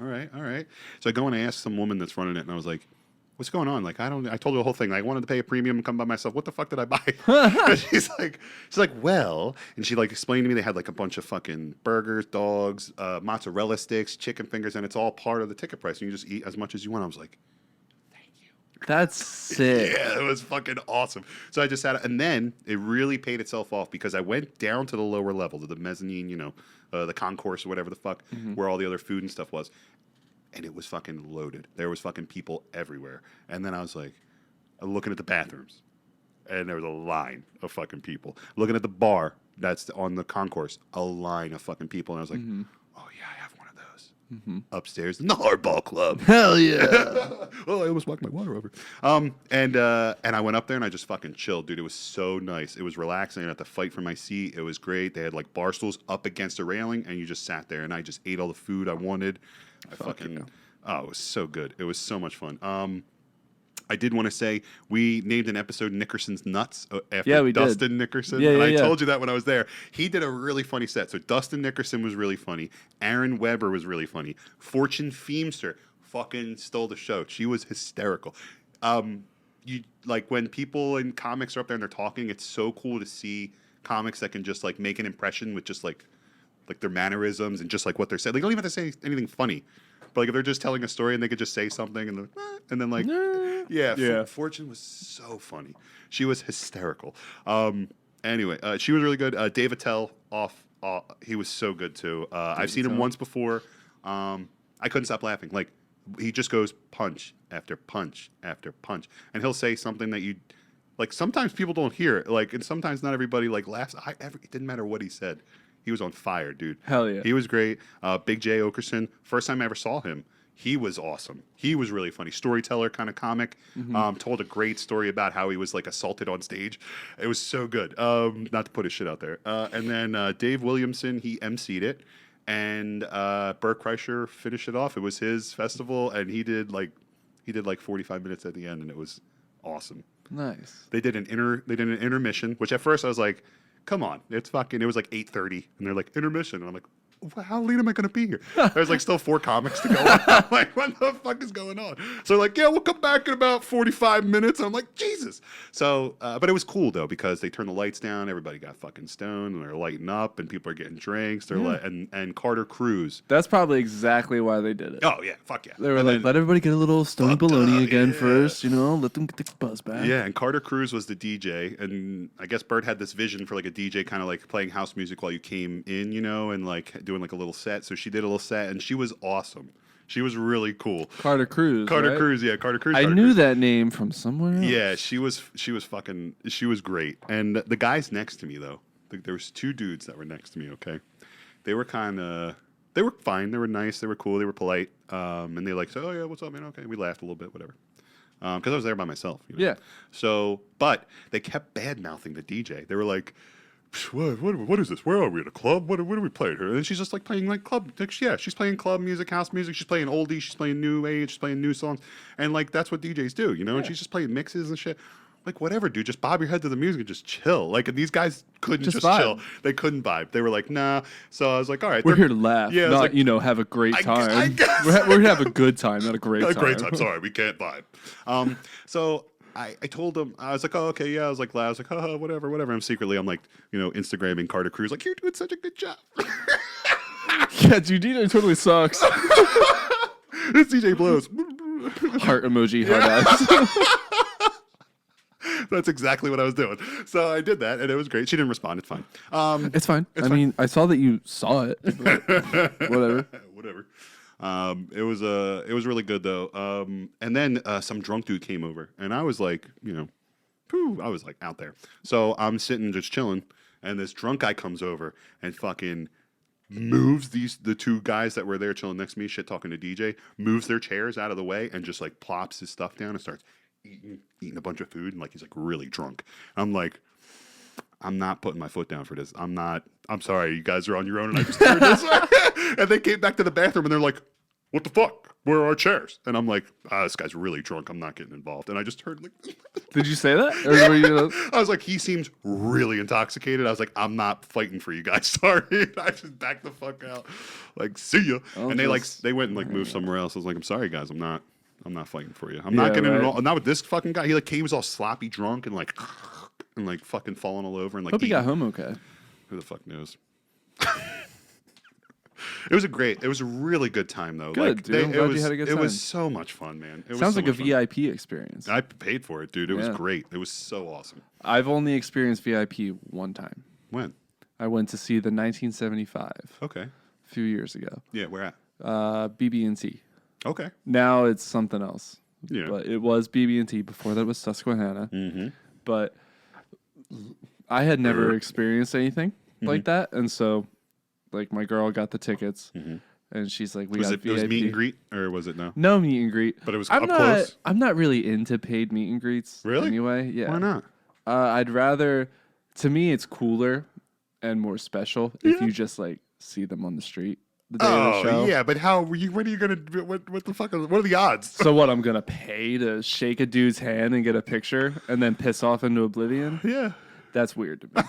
all right. So I go and I ask some woman that's running it, and I was like, what's going on? Like, I told her the whole thing. I wanted to pay a premium and come by myself. What the fuck did I buy? And she's like, well, and she like explained to me they had like a bunch of fucking burgers, dogs, mozzarella sticks, chicken fingers, and it's all part of the ticket price. And you just eat as much as you want. I was like, thank you. That's sick. Yeah, it was fucking awesome. So I just had it, and then it really paid itself off because I went down to the lower level, to the mezzanine, you know, the concourse or whatever the fuck, where all the other food and stuff was. And it was fucking loaded. There was fucking people everywhere. And then I was like, I'm looking at the bathrooms, and there was a line of fucking people. Looking at the bar that's on the concourse, a line of fucking people. And I was like, oh yeah, I have one of those. Upstairs in the hardball club. Hell yeah. Oh, I almost knocked my water over. And I went up there and I just fucking chilled, dude. It was so nice. It was relaxing. I had to fight for my seat. It was great. They had like bar stools up against a railing, and you just sat there, and I just ate all the food I wanted. Oh, it was so good. It was so much fun. I did want to say we named an episode Nickerson's Nuts after Dustin Nickerson. Yeah, I told you that when I was there. He did a really funny set. So Dustin Nickerson was really funny. Aaron Weber was really funny. Fortune Feemster fucking stole the show. She was hysterical. You like when people in comics are up there and they're talking, it's so cool to see comics that can just like make an impression with just like their mannerisms and just like what they're saying. They don't even have to say anything funny. But like if they're just telling a story and they could just say something and then like Fortune was so funny. She was hysterical. Anyway, she was really good. Dave Attell he was so good too. I've seen him once before. I couldn't stop laughing. Like he just goes punch after punch after punch, and he'll say something that you like. Sometimes people don't hear it. Like, and sometimes not everybody like laughs. It didn't matter what he said. He was on fire, dude. Hell yeah. He was great. Big J Okerson, first time I ever saw him, he was awesome. He was really funny. Storyteller kind of comic. Told a great story about how he was like assaulted on stage. It was so good. Not to put his shit out there. And then Dave Williamson, he emceed it. And Bert Kreischer finished it off. It was his festival, and he did like 45 minutes at the end, and it was awesome. Nice. They did an intermission, which at first I was like, come on, it was like 8:30, and they're like, intermission. And I'm like, well, how late am I going to be here? There's like still 4 comics to go. I'm like, what the fuck is going on? So they're like, yeah, we'll come back in about 45 minutes. And I'm like, Jesus. So, but it was cool though, because they turned the lights down. Everybody got fucking stoned, and they're lighting up, and people are getting drinks. And Carter Cruz. That's probably exactly why they did it. Oh yeah, fuck yeah. They were like, let everybody get a little stony baloney again first, you know, let them get the buzz back. Yeah, and Carter Cruz was the DJ, and I guess Bert had this vision for like a DJ kind of like playing house music while you came in, you know, and like doing like a little set. So she did a little set, and she was awesome. She was really cool. Carter Cruz. Carter right? Cruz, yeah, Carter Cruz. I knew that name from somewhere else. Yeah, she was great. And the guys next to me though, there was 2 dudes that were next to me. Okay, they were fine. They were nice. They were cool. They were polite. And they like said, "Oh yeah, what's up, man?" Okay, we laughed a little bit, whatever. Because I was there by myself. You know? Yeah. So, but they kept bad mouthing the DJ. They were like, What is this? Where are we, at a club? What are we playing here? And she's just like playing like club. Like, yeah, she's playing club music, house music. She's playing oldies. She's playing new age. She's playing new songs. And like that's what DJs do, you know. And she's just playing mixes and shit. Like whatever, dude. Just bob your head to the music and just chill. Like, and these guys couldn't just chill. They couldn't vibe. They were like, nah. So I was like, all right, we're here to laugh, yeah, not like, have a great time. I guess. We're here to have a good time, not a great time. A great time. Sorry, we can't vibe. So. I told him, I was like, oh, okay, yeah. I was like, haha, whatever. I'm secretly, I'm like, you know, Instagramming Carter Cruz, like, you're doing such a good job. Yeah, dude, DJ totally sucks. It's DJ Blows. Heart emoji, heart eyes. That's exactly what I was doing. So I did that, and it was great. She didn't respond. It's fine. It's fine. I mean, I saw that you saw it. Whatever. Whatever. It was really good though. And then some drunk dude came over, and I was like, I was like out there. So I'm sitting just chilling, and this drunk guy comes over and fucking moves the two guys that were there chilling next to me, shit talking to DJ, moves their chairs out of the way and just like plops his stuff down and starts eating a bunch of food, and like he's like really drunk. I'm like, I'm not putting my foot down for this. I'm sorry, you guys are on your own, and I just turned this way. And they came back to the bathroom, and they're like, what the fuck? Where are our chairs? And I'm like, this guy's really drunk. I'm not getting involved. And I just heard like, Did you say that? Or were you? I was like, he seems really intoxicated. I was like, I'm not fighting for you guys. Sorry. I just backed the fuck out. Like, see ya. And they went and like moved somewhere else. I was like, I'm sorry guys. I'm not fighting for you. I'm not getting it all. Not with this fucking guy. He like came, was all sloppy drunk and like fucking falling all over and like. Hope he got home okay. Who the fuck knows? It was a really good time though. Good, like, dude. I'm glad you had a good time. It was so much fun, man. It Sounds was like a VIP experience. I paid for it, dude. It was great. It was so awesome. I've only experienced VIP one time. When? I went to see the 1975 Okay. a few years ago. Yeah, where at? BB&T. Okay. Now it's something else. Yeah. But it was BB&T. Before that was Susquehanna. Mm-hmm. But I had never experienced anything like that. And so, like, my girl got the tickets. Mm-hmm. And she's like, we got VIP. It was meet and greet? Or was it no? No meet and greet. But it was up close? I'm not really into paid meet and greets. Really? Anyway, yeah. Why not? I'd rather, to me, it's cooler and more special if you just, like, see them on the street the day of the show. Yeah, but how were you? What are you gonna do? What the fuck? What are the odds? So what? I'm gonna pay to shake a dude's hand and get a picture, and then piss off into oblivion? Yeah, that's weird to me.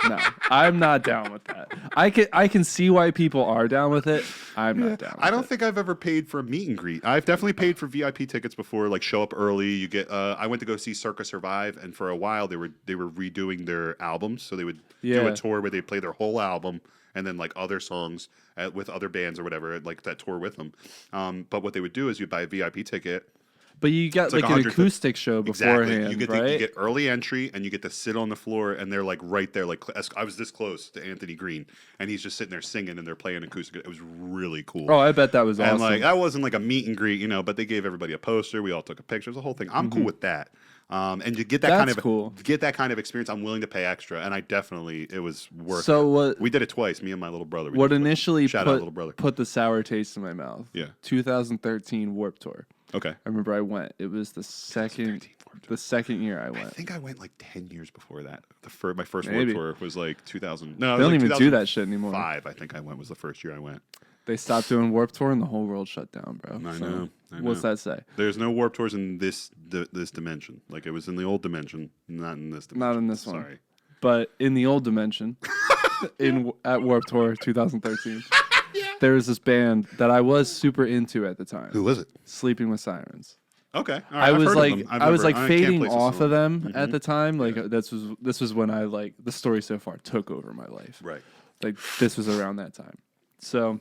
No, I'm not down with that. I can see why people are down with it. I'm not down. I don't think I've ever paid for a meet and greet. I've definitely paid for VIP tickets before, like show up early. You get. I went to go see Circa Survive, and for a while they were redoing their albums, so they would do a tour where they play their whole album. And then like other songs with other bands or whatever, like that tour with them. But what they would do is you buy a VIP ticket. But you got like an acoustic show beforehand, exactly. You get early entry, and you get to sit on the floor, and they're like right there. Like I was this close to Anthony Green, and he's just sitting there singing, and they're playing acoustic. It was really cool. Oh, I bet that was awesome. And like that wasn't like a meet and greet, but they gave everybody a poster. We all took a picture. It was the whole thing. I'm cool with that. And you get that get that kind of experience. I'm willing to pay extra, and it was worth. So what? We did it twice. Me and my little brother. What initially shout out little brother. Put the sour taste in my mouth? Yeah. 2013 Warped Tour. Okay. I remember I went. It was the second year I went. I think I went like 10 years before that. My first Warped Tour was like 2000. No, they don't even do that shit anymore. 5, I think I went was the first year I went. They stopped doing Warped Tour and the whole world shut down, bro. I know. What's that say? There's no Warped Tours in this dimension. Like it was in the old dimension, not in this dimension. Not in this one. Sorry. But in the old dimension, at Warped Tour 2013, there was this band that I was super into at the time. Who was it? Sleeping with Sirens. Okay. All right. I was like fading off of them at the time. Like this was when I the story so far took over my life. Right. Like this was around that time. So,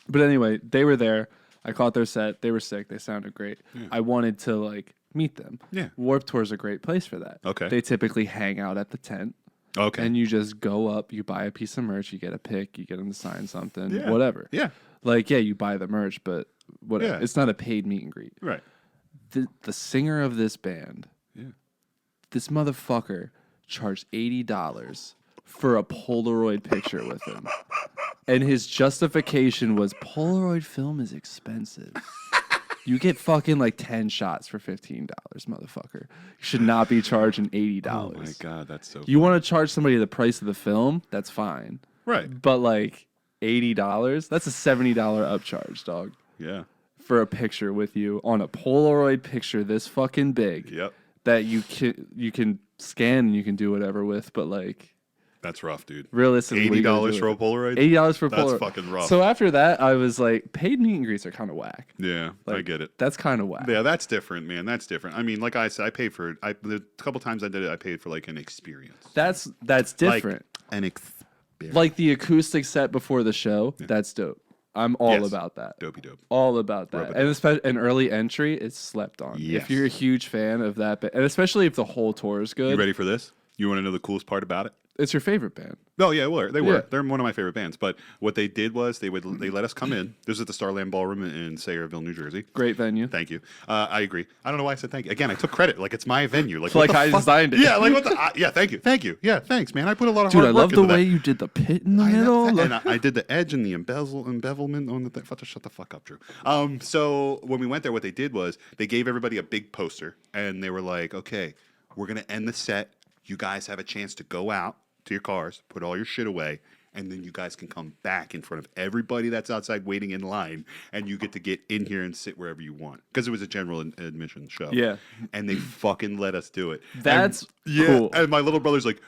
but anyway, they were there. I caught their set. They were sick. They sounded great. Yeah. I wanted to meet them. Yeah. Warped Tour is a great place for that. Okay. They typically hang out at the tent. Okay. And you just go up, you buy a piece of merch, you get a pic, you get them to sign something, whatever. Yeah. You buy the merch, but whatever. Yeah. It's not a paid meet and greet. Right. The singer of this band, this motherfucker charged $80 for a Polaroid picture with him. And his justification was Polaroid film is expensive. You get fucking 10 shots for $15, motherfucker. You should not be charging $80. Oh my God, that's so You want to charge somebody the price of the film? That's fine. Right. But $80? That's a $70 upcharge, dog. Yeah. For a picture with you on a Polaroid picture this fucking big. Yep. That you can scan and you can do whatever with, but that's rough, dude. Realistically, $80 for a Polaroid? $80 for a Polaroid. That's fucking rough. So after that, I was like, paid meet and greets are kind of whack. Yeah, I get it. That's kind of whack. Yeah, that's different, man. That's different. I mean, like I said, I paid for it. The couple times I did it, I paid for an experience. That's different. An experience. Like the acoustic set before the show, that's dope. I'm all Yes. about that. Dopey dope. All about that. Rub it And especially an early entry, it's slept on. Yes. If you're a huge fan of that band, and especially if the whole tour is good, You ready for this? You want to know the coolest part about it? it's your favorite band. Oh yeah, they were. Yeah. They're one of my favorite bands. But what they did was they let us come in. This is at the Starland Ballroom in Sayreville, New Jersey. Great venue. Thank you. I agree. I don't know why I said thank you. Again, I took credit. Like it's my venue. Like, Like what the I fuck? designed it. Yeah, like what the? Yeah, thank you. Yeah, thanks, man. I put a lot of Dude, hard I work love the into way that. you did the pit in the I know middle. that. And I did the edge and the embezzlement on the thing. Shut the fuck up, Drew. So when we went there, what they did was they gave everybody a big poster, and they were like, "Okay, we're gonna end the set. You guys have a chance to go out to your cars, put all your shit away, and then you guys can come back in front of everybody that's outside waiting in line, and you get to get in here and sit wherever you want." Because it was a general admission show. Yeah. And they fucking let us do it. That's And, cool. And my little brother's like,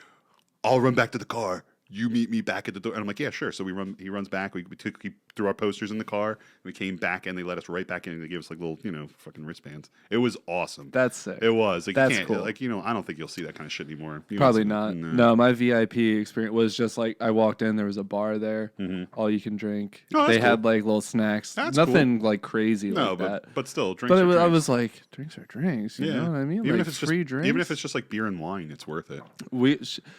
"I'll run back to the car. You meet me back at the door." And I'm like, "Yeah, sure." So he runs back. We threw our posters in the car. We came back and they let us right back in and they gave us like little, fucking wristbands. It was awesome. That's sick. It was. Like, That's you can't, cool. like, I don't think you'll see that kind of shit anymore. You know, Probably it's- not. No, my VIP experience was just like I walked in, there was a bar there, all you can drink. Oh, that's they had cool. like little snacks. That's Nothing like crazy No, like that. but still, drinks But are I drinks. was like, drinks are drinks. You know what I mean? Even like if it's free just, drinks. Even if it's just like beer and wine, it's worth it.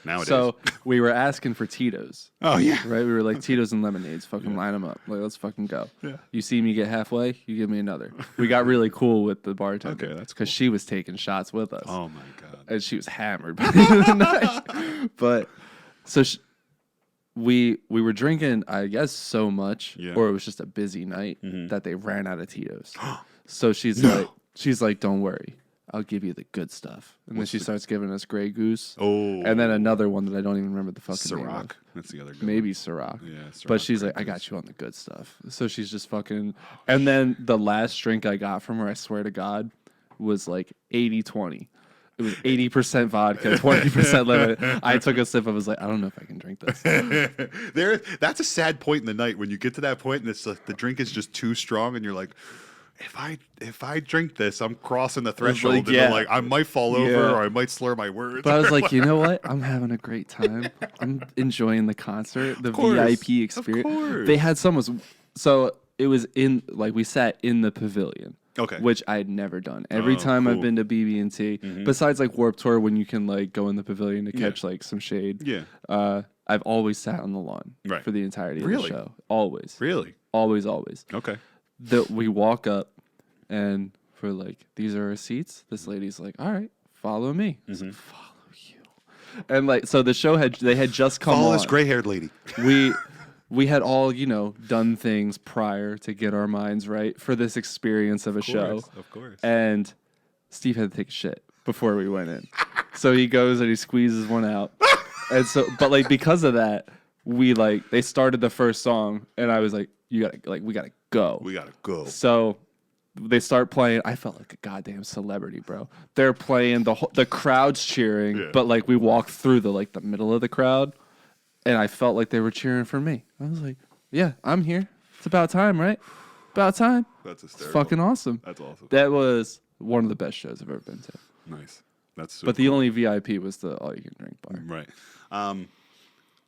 Nowadays. So we were asking for Tito's. Oh yeah. Right, we were like Tito's and lemonades. Fucking line them up. Like, let's fucking go. Yeah. You see me get halfway, you give me another. We got really cool with the bartender. Okay, that's because she was taking shots with us. Oh my god. And she was hammered by the end of the night. But so we were drinking, I guess, so much, Yeah. or it was just a busy night that they ran out of Tito's. So she's like, "Don't worry, I'll give you the good stuff." And then she starts giving us Grey Goose. Oh. And then another one that I don't even remember the fucking name of. Ciroc. That's the other good Maybe one. Ciroc. Yeah, Ciroc, But she's Grey like, "I got Goose. you on the good stuff." So she's just fucking. And then the last drink I got from her, I swear to God, was like 80-20. It was 80% vodka, 20% lemon. I took a sip. I was like, I don't know if I can drink this. That's a sad point in the night when you get to that point and it's like the drink is just too strong and you're like, if I drink this, I'm crossing the threshold like, and yeah. like I might fall over Yeah. or I might slur my words. But I was like, you know what? I'm having a great time. I'm enjoying the concert, the course, VIP of experience. course. They had so it was in like we sat in the pavilion. Okay. Which I had never done. Every Oh, time I've cool. been to BB&T, besides like Warped Tour when you can like go in the pavilion to catch like some shade. Yeah. I've always sat on the lawn Right. for the entirety of Really? the show. Always. Really? Always. Okay. We walk up and we're like, these are our seats. This lady's like, all right, follow me. I was like, follow you. And like, so the show they had just come Follow on. this gray-haired lady. We had all, done things prior to get our minds right for this experience of a show. Of course. And Steve had to take a shit before we went in. So he goes and he squeezes one out. And so, but like, because of that, they started the first song and I was like, we gotta go. We gotta go. So they start playing. I felt like a goddamn celebrity, bro. They're playing the crowd's cheering, Yeah. but like we walked through the middle of the crowd, and I felt like they were cheering for me. I was like, yeah, I'm here. It's about time, right? About time. That's It's hysterical. fucking awesome. That's awesome. That was one of the best shows I've ever been to. Nice. That's so But the only VIP was the all you can drink bar. Right.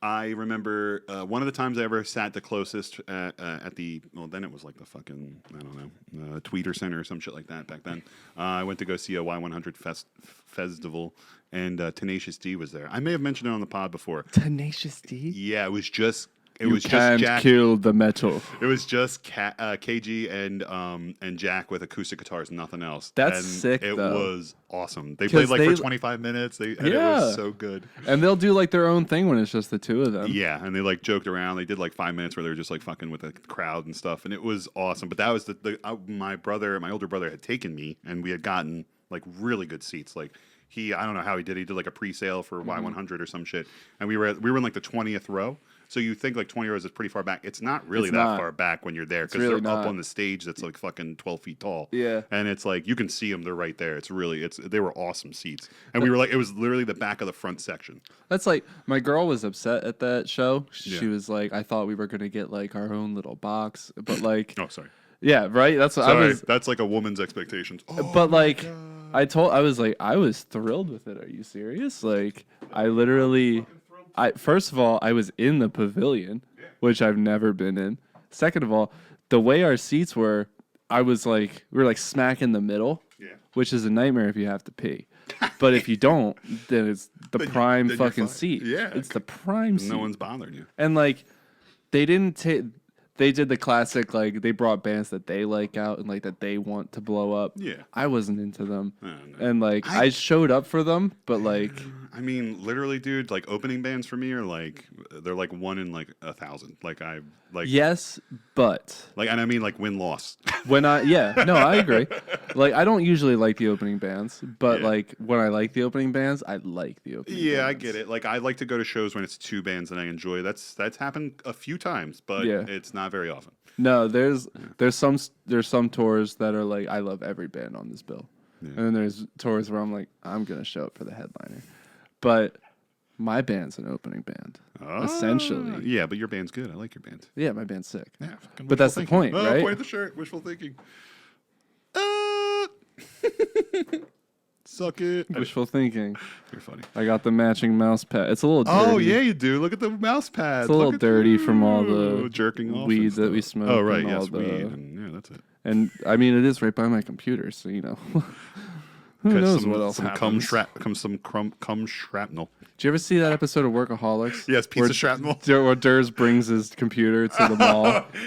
I remember one of the times I ever sat the closest at the, well, then it was like the fucking, I don't know, Tweeter Center or some shit like that back then. I went to go see a Y100 Festival, and Tenacious D was there. I may have mentioned it on the pod before. Tenacious D. Yeah, it was just, You just can't Jack. kill the metal. It was just KG and Jack with acoustic guitars, nothing else. That's and sick, It though. was awesome. They 'Cause played like they- for 25 minutes. And it Yeah. was so good. And they'll do like their own thing when it's just the two of them. Yeah, and they like joked around. They did like 5 minutes where they were just like fucking with the crowd and stuff, and it was awesome. But that was my older brother had taken me, and we had gotten like really good seats. Like I don't know how he did. He did like a pre-sale for Y100 or some shit, and we were in like the 20th row. So you think like 20 rows is pretty far back. It's not really It's that not. far back when you're there because really they're up not. on the stage that's like fucking 12 feet tall. Yeah. And it's like you can see them. They're right there. They were awesome seats. And we were like, it was literally the back of the front section. That's like my girl was upset at that show. She Yeah. was like, I thought we were gonna get like our own little box, but like, Oh, sorry. yeah, right. That's what I Sorry. was. That's like a woman's expectations. Oh, But like, I was thrilled with it. Are you serious? Like, first of all, I was in the pavilion, which I've never been in. Second of all, the way our seats were, we were like smack in the middle, which is a nightmare if you have to pee. But if you don't, then it's the prime then you're fucking fine. seat. Yeah, It's the prime seat. No one's bothering you. And like, they didn't take. They did the classic, like, they brought bands that they like out and, like, that they want to blow up. Yeah. I wasn't into them. No. And, like, I showed up for them, but, like... I mean, literally, dude, like, opening bands for me are, like, they're, like, 1 in, like, 1,000. Like, Yes, but... Like, and I mean, like, win-loss. I agree. Like, I don't usually like the opening bands, but, Yeah. like, when I like the opening bands, I like the opening bands. I get it. Like, I like to go to shows when it's 2 bands that I enjoy. That's happened a few times, but it's not very often. No, there's some tours that are like, I love every band on this bill. Yeah. And then there's tours where I'm like, I'm going to show up for the headliner. But my band's an opening band, essentially. Yeah, but your band's good. I like your band. Yeah, my band's sick. Yeah, but that's the point, right? Point of the shirt. Wishful thinking. Suck it. Wishful thinking. You're funny. I got the matching mouse pad. It's a little dirty. Oh, yeah, you do. Look at the mouse pad. It's a little dirty from all the jerking off weed that we smoked. Oh, right. And Yes, all the, weed. And, yeah, that's it. And, I mean, it is right by my computer, so, you know. Who knows what else happens? Some cum shrapnel. Did you ever see that episode of Workaholics? Yes, pizza shrapnel. Where Durs brings his computer to the mall.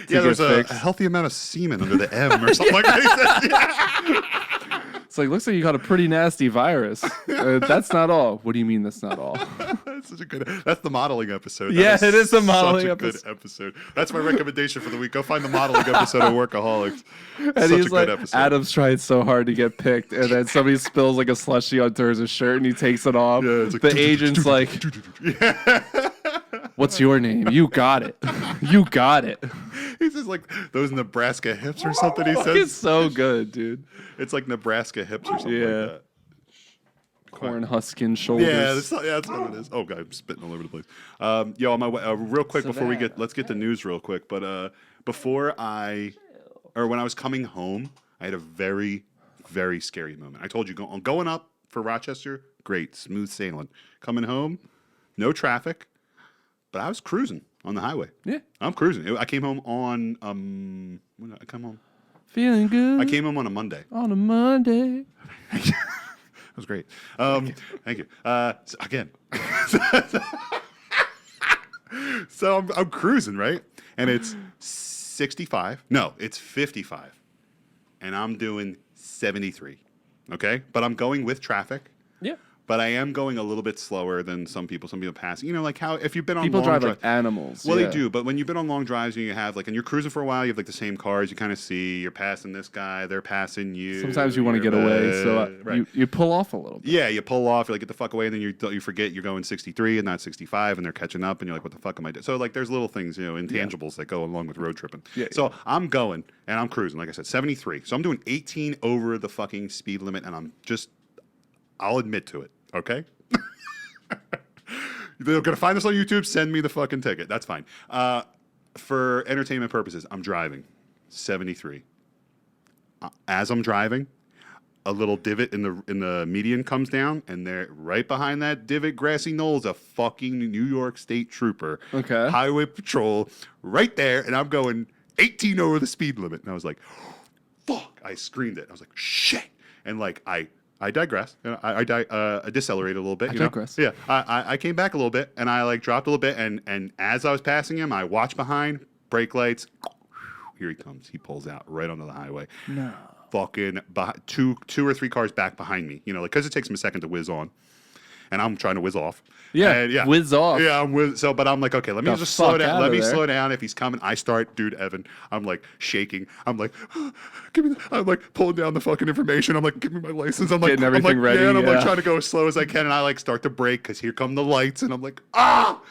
Yeah, there's a healthy amount of semen under the M or something like that. It's like, looks like you got a pretty nasty virus. That's not all. What do you mean that's not all? That's such a good. That's the modeling episode. Yeah, it is the modeling Good episode. That's my recommendation for the week. Go find the modeling episode of Workaholics. And Such he's a like, good episode. Adam's tried so hard to get picked, and then somebody spills like a slushie on Durs' shirt, and he takes it off. Yeah, it's like, the agent's like, "What's your name? You got it. You got it." He says like those Nebraska hips or something. He It's says so good, dude. it's like Nebraska hips or something like that. Corn husking shoulders. Yeah, that's what it is. Oh god, I'm spitting all over the place. Yo, on my way, real quick before let's get the news real quick. But when I was coming home, I had a very, very scary moment. I told you, going up for Rochester, great, smooth sailing. Coming home, no traffic, but I was cruising on the highway. Yeah, I'm cruising. I came home on when did I come home? Feeling good. I came home on a Monday. On a Monday. That was great. Thank you. Again. So I'm cruising, right? And it's 65. No, it's 55. And I'm doing 73. Okay? But I'm going with traffic. Yeah. But I am going a little bit slower than some people. Some people pass. You know, like how if you've been on People long drive like animals. Well, yeah. they do. But when you've been on long drives and you have like, and you're cruising for a while, you have like the same cars. You kind of see you're passing this guy, they're passing you. Sometimes you want to get away, so right. you pull off a little bit. Yeah, you pull off, you're like, get the fuck away, and then you forget you're going 63 and not 65, and they're catching up, and you're like, what the fuck am I doing? So, like, there's little things, you know, intangibles that go along with road tripping. Yeah, so, I'm going, and I'm cruising, like I said, 73. So, I'm doing 18 over the fucking speed limit, and I'll admit to it, okay? They're going to find this on YouTube, send me the fucking ticket. That's fine. For entertainment purposes, I'm driving 73. As I'm driving, a little divot in the median comes down, and there, right behind that divot, grassy knoll, is a fucking New York State trooper. Okay. Highway patrol, right there, and I'm going 18 over the speed limit. And I was like, fuck. I screamed it. I was like, shit. And like, I digress. I decelerated a little bit. I you digress. Know? Yeah. I came back a little bit, and I like dropped a little bit, and as I was passing him, I watched behind, brake lights. Here he comes. He pulls out right onto the highway. No. Fucking two or three cars back behind me. You know, like, because it takes him a second to whiz on, and I'm trying to whiz off. Yeah, and, yeah. whiz off. Yeah, but I'm like, okay, let me The just slow fuck down. out Let of me there. slow down. If he's coming, I start, dude, Evan. I'm like shaking. I'm like, give me. I'm like pulling down the fucking information. I'm like, give me my license. I'm like, Getting everything I'm like, ready, Yeah, and I'm yeah. like trying to go as slow as I can, and I like start to brake because here come the lights, and I'm like, ah.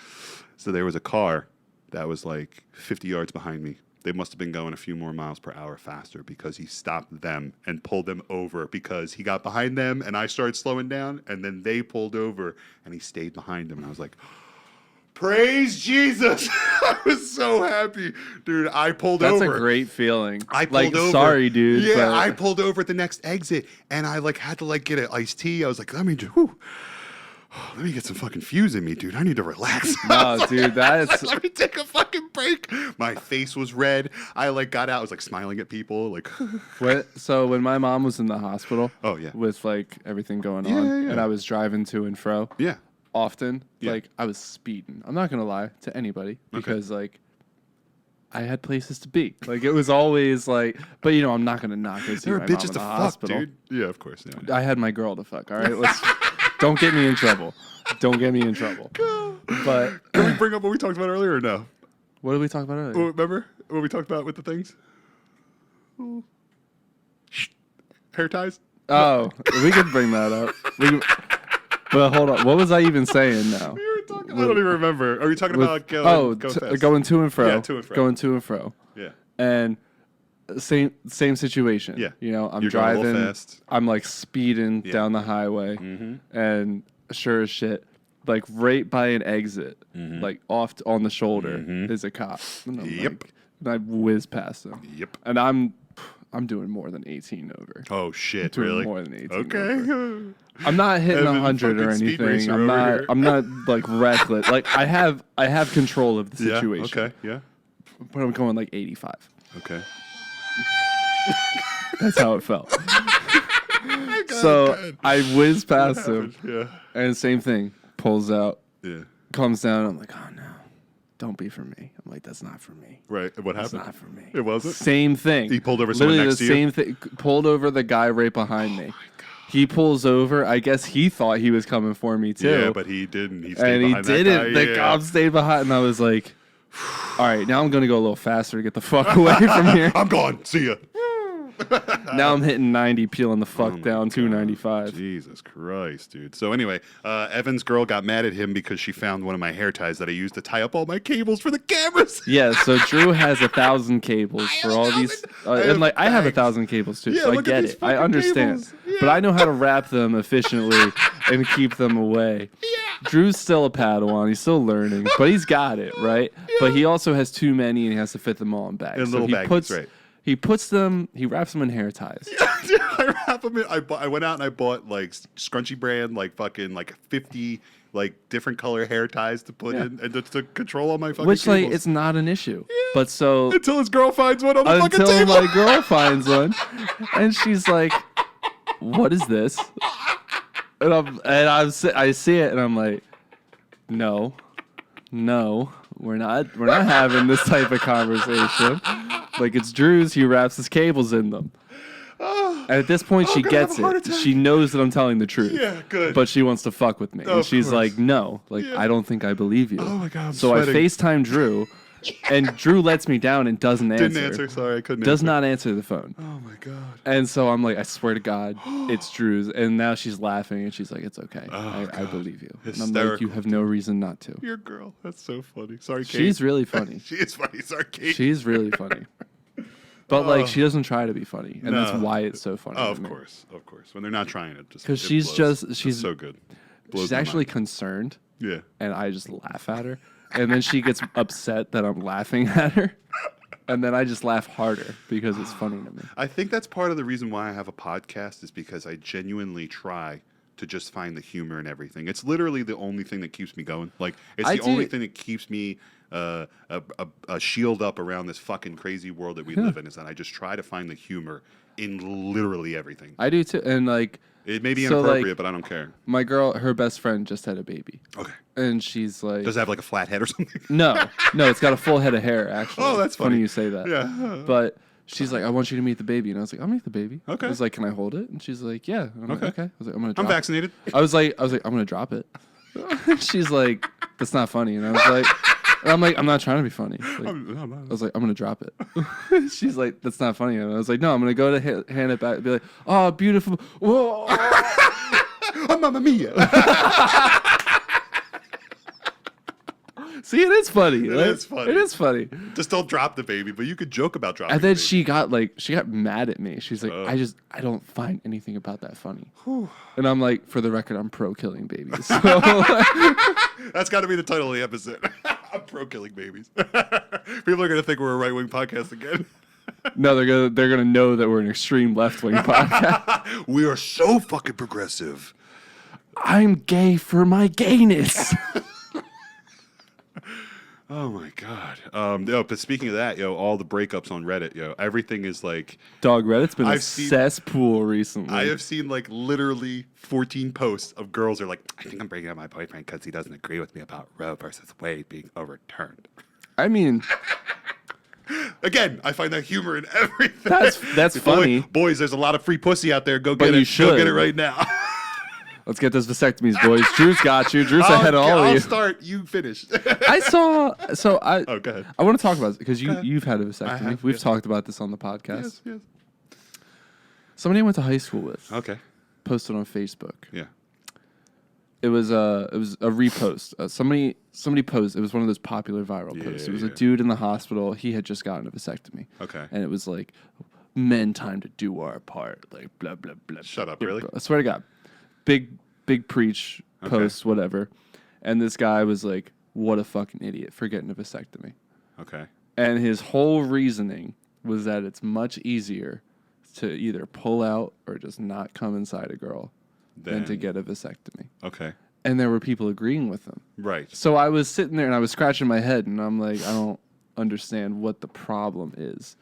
So there was a car that was like 50 yards behind me. They must have been going a few more miles per hour faster because he stopped them and pulled them over because he got behind them and I started slowing down and then they pulled over and he stayed behind them. And I was like, praise Jesus. I was so happy. Dude, I pulled over. That's a great feeling. I pulled over. Sorry, dude. Yeah, but I pulled over at the next exit and I like had to like get an iced tea. I was like, let me just, whew. let me get some fucking fuse in me, dude. I need to relax. No, dude, that's Let me take a fucking break. My face was red. I like got out. I was like smiling at people. Like, so when my mom was in the hospital. Oh, yeah. With like everything going Yeah, on, yeah, yeah. and I was driving to and fro. yeah. Often, Yeah. like I was speeding. I'm not gonna lie to anybody because like I had places to be. Like it was always like, but you know, I'm not gonna knock go see There my are mom bitches in to the fuck, hospital. dude. Yeah, of course. Yeah. I had my girl to fuck. All right, let's don't get me in trouble. Don't get me in trouble. But Can we bring up what we talked about earlier or no? what did we talk about earlier? Oh, remember what we talked about with the things? Hair ties? Oh, we could bring that up. But hold on, what was I even saying now? We were talking, I don't even remember. Are you talking With- about going fast? going to and fro. Yeah, to and fro. Going to and fro. Yeah. And same situation. Yeah. You know, I'm You're going a driving. little fast. I'm like speeding Yeah. down the highway, and sure as shit, like right by an exit, like off on the shoulder is a cop. And I'm Yep. like, and I whiz past him. Yep. And I'm doing more than 18 over. Oh shit! Doing Really? more than 18 Okay. over. I'm not hitting Evan, 100 or fucking speed anything. racer I'm over not. here. I'm not like reckless. Like I have control of the Yeah. situation. Okay. Yeah. But I'm going like 85. Okay. That's how it felt. Go So ahead. I whiz past him, Yeah. and same thing. Pulls out, Yeah. comes down. I'm like, oh no, don't be for me. I'm like, that's not for me. Right. What That's happened? not for me. It wasn't? Same thing. He pulled over someone Literally next the to you? same thing. Pulled over the guy right behind me. He pulls over. I guess he thought he was coming for me too. Yeah, but he didn't. He stayed and he behind that didn't. guy. The Yeah. cop stayed behind, and I was like, all right, now I'm gonna go a little faster to get the fuck away from here. I'm gone. See ya. Now I'm hitting 90, peeling the fuck Oh my down 295. Jesus Christ, dude. So anyway, Evan's girl got mad at him because she found one of my hair ties that I used to tie up all my cables for the cameras. Yeah, so Drew has 1,000 cables for all these, and like I have 1,000 cables too, Yeah, so I look at get these it. I fucking understand, cables. but I know how to wrap them efficiently and keep them away. Drew's still a Padawan; he's still learning, but he's got it right. But he also has too many, and he has to fit them all in bags. In so little he baggies, puts, right. He puts them. He wraps them in hair ties. I wrap them in. I went out and I bought like Scrunchy brand, like fucking like 50 like different color hair ties to put Yeah. in and to control all my fucking Which like cables. it's not an issue, but so Until his girl finds one on the fucking until table. my girl finds one, and she's like, "What is this?" And I see it, and I'm like, "No, we're not having this type of conversation. Like it's Drew's. He wraps his cables in them." And at this point, she I'm gonna have gets a heart it. attack. She knows that I'm telling the truth. Yeah, good. But she wants to fuck with me, and Of she's course. like, "No, like Yeah. I don't think I believe you." Oh my God, I'm so sweating. I FaceTime Drew, and Drew lets me down and doesn't answer. Didn't answer. Sorry, I couldn't. Does answer. not answer the phone. Oh my God. And so I'm like, I swear to God, it's Drew's. And now she's laughing and she's like, it's okay. Oh, I God. believe you. And I'm like, Hysterical, you have no reason not to. Your girl. That's so funny. Sorry, Kate. She's really funny. She is funny. Sorry, Kate. She's really funny. But like, she doesn't try to be funny. And that's No. why it's so funny. Oh, to of me. course, of course. When they're not trying it, just 'Cause it she's blows. just- It's she's- so good. Blows She's my actually mind. concerned. Yeah. And I just laugh at her. And then she gets upset that I'm laughing at her. And then I just laugh harder because it's funny to me. I think that's part of the reason why I have a podcast is because I genuinely try to just find the humor in everything. It's literally the only thing that keeps me going. Like it's I the only do- thing that keeps me a shield up around this fucking crazy world that we live in. Is that I just try to find the humor in literally everything. I do too. And like, It may be So, inappropriate, like- but I don't care. my girl, her best friend just had a baby. Okay. And she's like, Does it have like a flat head or something? no, it's got a full head of hair, actually. Oh, that's funny funny. you say that. Yeah. But she's like, I want you to meet the baby. And I was like, I'll meet the baby. Okay. I was like, can I hold it? And she's like, yeah. And I'm like, Okay. okay. I was like, I'm going to I'm drop it. vaccinated. I was like, I'm going to drop it. She's like, that's not funny. And I was like, I'm not trying to be funny. Like, I was like, I'm going to drop it. She's like, that's not funny. And I was like, no, I'm going to go to hand it back and be like, oh, beautiful. Whoa. Oh, Mamma Mia. See, it is funny. It Like, is funny. It is funny. Just don't drop the baby, but you could joke about dropping And then the baby. she got mad at me. She's like, Oh. I don't find anything about that funny. And I'm like, for the record, I'm pro killing babies. So, That's got to be the title of the episode. I'm pro killing babies. People are going to think we're a right wing podcast again. no, they're gonna know that we're an extreme left wing podcast. We are so fucking progressive. I'm gay for my gayness. Oh my god. But speaking of that, all the breakups on Reddit, everything is like Dog, Reddit's been a I've seen- cesspool recently. I have seen like literally 14 posts of girls are like, I think I'm breaking up with my boyfriend because he doesn't agree with me about Roe versus Wade being overturned. I mean, Again, I find that humor in everything. that's funny. Boys, there's a lot of free pussy out there. Go But get you it. Go get should. it right now. Let's get those vasectomies, boys. Drew's got you. Drew's ahead of all I'll of you. start. You finish. I saw. So I. Oh, go ahead. I want to talk about it because you've had a vasectomy. have, We've yes. talked about this on the podcast. Yes. Somebody I went to high school with Okay. posted on Facebook. Yeah. It was a repost. Somebody posted. It was one of those popular viral posts. It was a yeah. dude in the hospital. He had just gotten a vasectomy. Okay. And it was like, men, time to do our part. Like blah blah blah. Shut up, blah, really? blah. I swear to God, big preach post whatever. And this guy was like, "What a fucking idiot for getting a vasectomy." Okay. And his whole reasoning was that it's much easier to either pull out or just not come inside a girl than to get a vasectomy. Okay. And there were people agreeing with him. Right. So I was sitting there and I was scratching my head and I'm like, I don't understand what the problem is.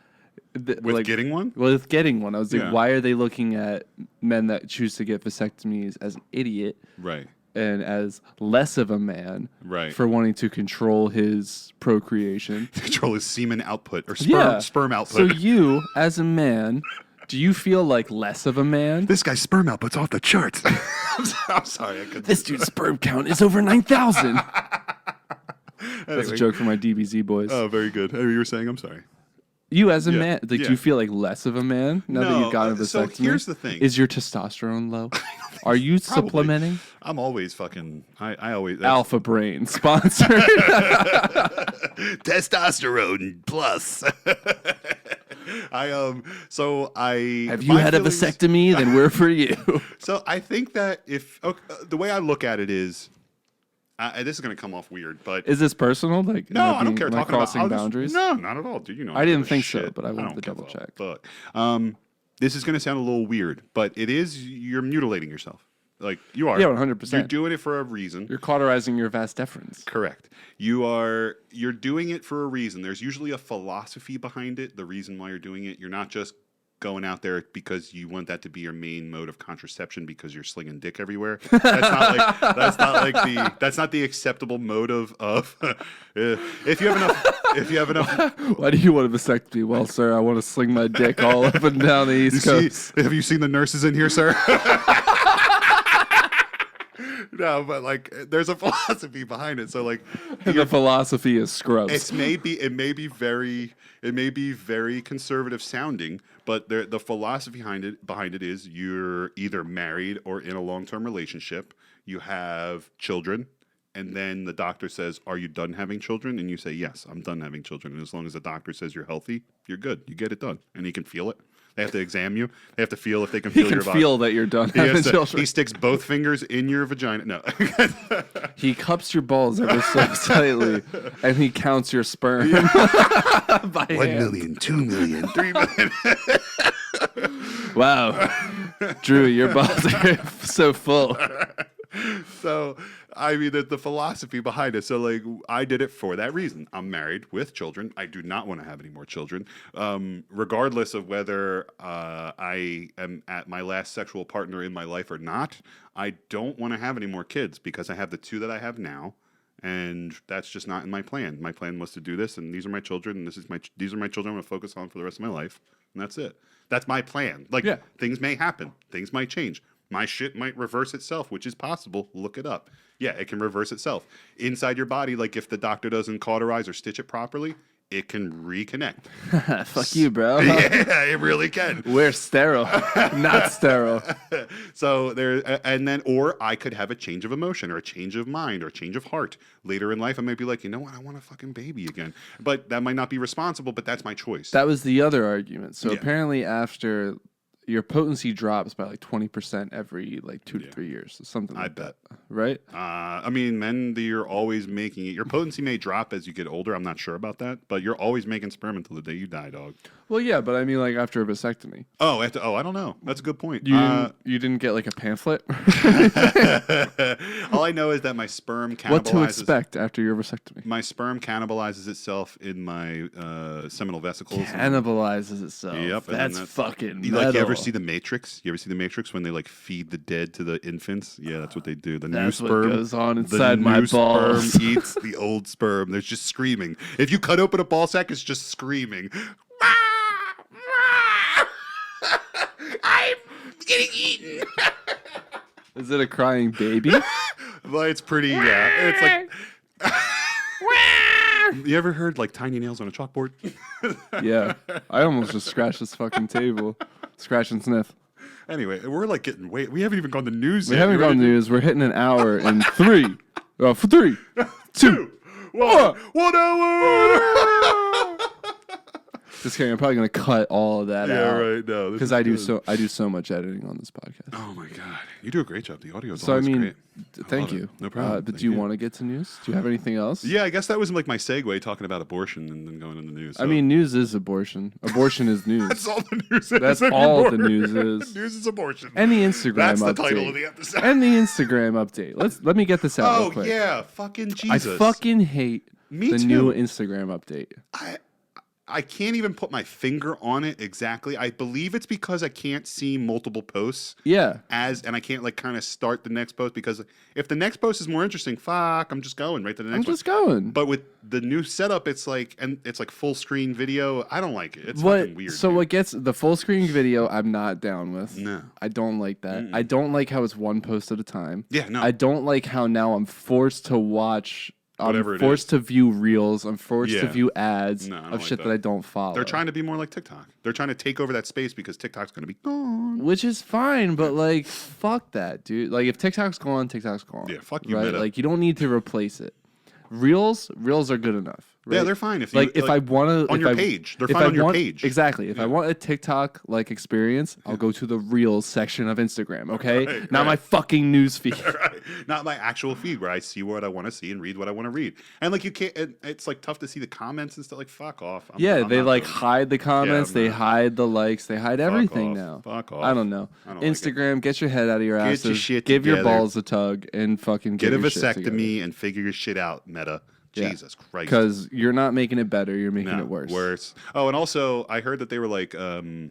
With getting one? Well, with getting one. I was like, Yeah. why are they looking at men that choose to get vasectomies as an idiot Right. and as less of a man Right. for wanting to control his procreation? Control his semen output or Yeah. sperm So output. you, as a man, do you feel like less of a man? This guy's sperm output's off the charts. I'm sorry. I couldn't. This dude's sperm count is over 9,000. That's a Anyway. joke for my DBZ boys. Oh, very good. You were saying, I'm sorry. You as a Yeah, man, like, yeah. do you feel like less of a man now that No, you've gotten a so vasectomy? here's the thing. Is your testosterone low? Are you Probably. supplementing? I'm always fucking. I always. Alpha Brain sponsored. Testosterone plus. So I Have you my had a feelings- vasectomy? Then we're for you. So I think that if the way I look at it is, this is going to come off weird, but Is this personal? Like, no, I don't care. Am I Talking about crossing I'll just- boundaries? No, not at all, dude. You know, I didn't give a think so, shit. but I wanted don't to give double a check. fuck. This is going to sound a little weird, but it is. You're mutilating yourself. Like you are. Yeah, 100%. You're doing it for a reason. You're cauterizing your vas deferens. Correct. You're doing it for a reason. There's usually a philosophy behind it. The reason why you're doing it. You're not just going out there because you want that to be your main mode of contraception because you're slinging dick everywhere. That's not the acceptable mode of if you have enough. Why do you want a vasectomy? Well, sir, I want to sling my dick all up and down the East Coast. Have you seen the nurses in here, sir? No, but like, there's a philosophy behind it. So like, The philosophy is scrubs. it may be very conservative sounding, but the philosophy behind it is you're either married or in a long-term relationship. You have children, and then the doctor says, "Are you done having children?" And you say, "Yes, I'm done having children." And as long as the doctor says you're healthy, you're good. You get it done, and he can feel it. They have to examine you. They have to feel if they can He feel can your body. feel that you're done having children. He sticks both fingers in your vagina. No. He cups your balls ever so slightly, and he counts your sperm by 1 hand. million, 2 million, 3 million. Wow, Drew, your balls are so full. So, I mean, the philosophy behind it. So, like, I did it for that reason. I'm married with children. I do not want to have any more children. Regardless of whether I am at my last sexual partner in my life or not, I don't want to have any more kids because I have the 2 that I have now. And that's just not in my plan. My plan was to do this, and these are my children, and these are my children I'm going to focus on for the rest of my life. And that's it. That's my plan. Like, Yeah. Things may happen. Things might change. My shit might reverse itself, which is possible. Look it up. Yeah, it can reverse itself. Inside your body, like if the doctor doesn't cauterize or stitch it properly, it can reconnect. Fuck you, bro. Yeah, it really can. We're sterile, not sterile. So or I could have a change of emotion or a change of mind or a change of heart. Later in life, I might be like, you know what, I want a fucking baby again. But that might not be responsible, but that's my choice. That was the other argument. So Yeah. apparently after your potency drops by like 20% every like 2 to 3 years, something like that, right? I mean, men, you're always making it. Your potency may drop as you get older. I'm not sure about that, but you're always making sperm until the day you die, dog. Well, yeah, but I mean, like after a vasectomy. Oh, I don't know. That's a good point. You didn't get like a pamphlet. All I know is that my sperm cannibalizes. What to expect after your vasectomy? My sperm cannibalizes itself in my seminal vesicles. Cannibalizes itself. Yep. That's fucking You, metal. like, you ever see The Matrix? You ever see The Matrix when they like feed the dead to the infants? Yeah, that's what they do. The That's new what sperm goes on the inside my new balls. Sperm eats the old sperm. There's just screaming. If you cut open a ball sack, it's just screaming. I'm getting eaten. Is it a crying baby? Well, it's pretty. It's like. You ever heard like tiny nails on a chalkboard? Yeah. I almost just scratched this fucking table. Scratch and sniff. Anyway, we're like getting way. We haven't even gone to news We yet. haven't gone news. We're hitting an hour in 3, 3, 2, 1 hour. Just kidding. I'm probably gonna cut all of that out. Right. No, Because I do so much editing on this podcast. Oh my god, you do a great job. The audio is So I always mean, great. thank love you. it. No problem. But Thank do you you. want to get to news? Do you have anything else? Yeah, I guess that was like my segue, talking about abortion and then going into the news. I mean, news is abortion. Abortion is news. that's all the news is. That's all the anymore. news is. News is abortion. And the Instagram That's the update. title of the episode. And the Instagram update. Let me get this out real Oh quick. yeah, fucking I Jesus. fucking hate Me the too. new Instagram update. I can't even put my finger on it exactly. I believe it's because I can't see multiple posts. Yeah. And I can't like kind of start the next post, because if the next post is more interesting, I'm just going right to the next I'm one. just going. But with the new setup, it's like full screen video. I don't like it. It's What? fucking weird. So dude. what gets the full screen video? I'm not down with. No. I don't like that. I don't like how it's one post at a time. Yeah, no. I don't like how now I'm forced to watch. Whatever I'm it forced is. to view reels. I'm forced to Yeah. view ads No, I don't of like shit that I don't follow. They're trying to be more like TikTok. They're trying to take over that space because TikTok's going to be gone. Which is fine, but like, fuck that, dude. Like, if TikTok's gone, TikTok's gone. Yeah, fuck you, right? Meta. Like, you don't need to replace it. Reels are good enough. Right? Yeah, they're fine. If Like, if I want to on your page, they're fine on your page. Exactly. If I want a TikTok like experience, I'll go to the Reels section of Instagram. Okay, not my fucking news feed. Right. Not my actual feed where I see what I want to see and read what I want to read. And like you can't. It's like tough to see the comments and stuff. Like fuck off. I'm They not like doing it. hide the comments, I'm they not. hide the likes, they hide everything off. now. Fuck off. I don't know. I don't like it. Instagram, get your head out of your Get asses. your shit give your together. balls a tug and fucking Get a your shit together. vasectomy and figure your shit out, Meta. Yeah. Jesus Christ. Because you're not making it better, you're making No, it worse. Worse. Oh, and also I heard that they were like turning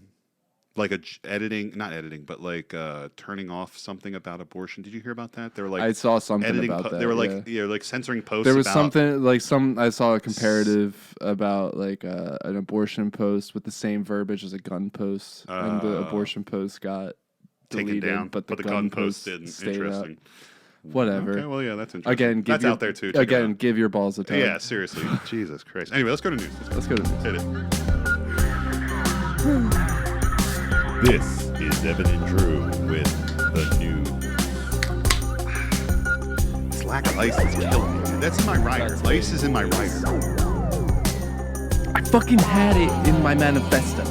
off something about abortion. Did you hear about that? They were like I saw something editing. about that. They were yeah. like censoring posts. There was about, something like I saw a comparative about like an abortion post with the same verbiage as a gun post, and the abortion post got taken deleted, down, but the gun post didn't. stayed Interesting. up. Whatever. Okay, well, yeah, that's interesting. Again, that's out there too. Check it Again, out. give your balls a tug. Yeah, seriously. Jesus Christ. Anyway, let's go to news. Let's go to this. Hit it. This is Evan and Drew with the news. This lack of ice is killing me, dude. That's in my rider. Ice is in my rider. I fucking had it in my manifesto.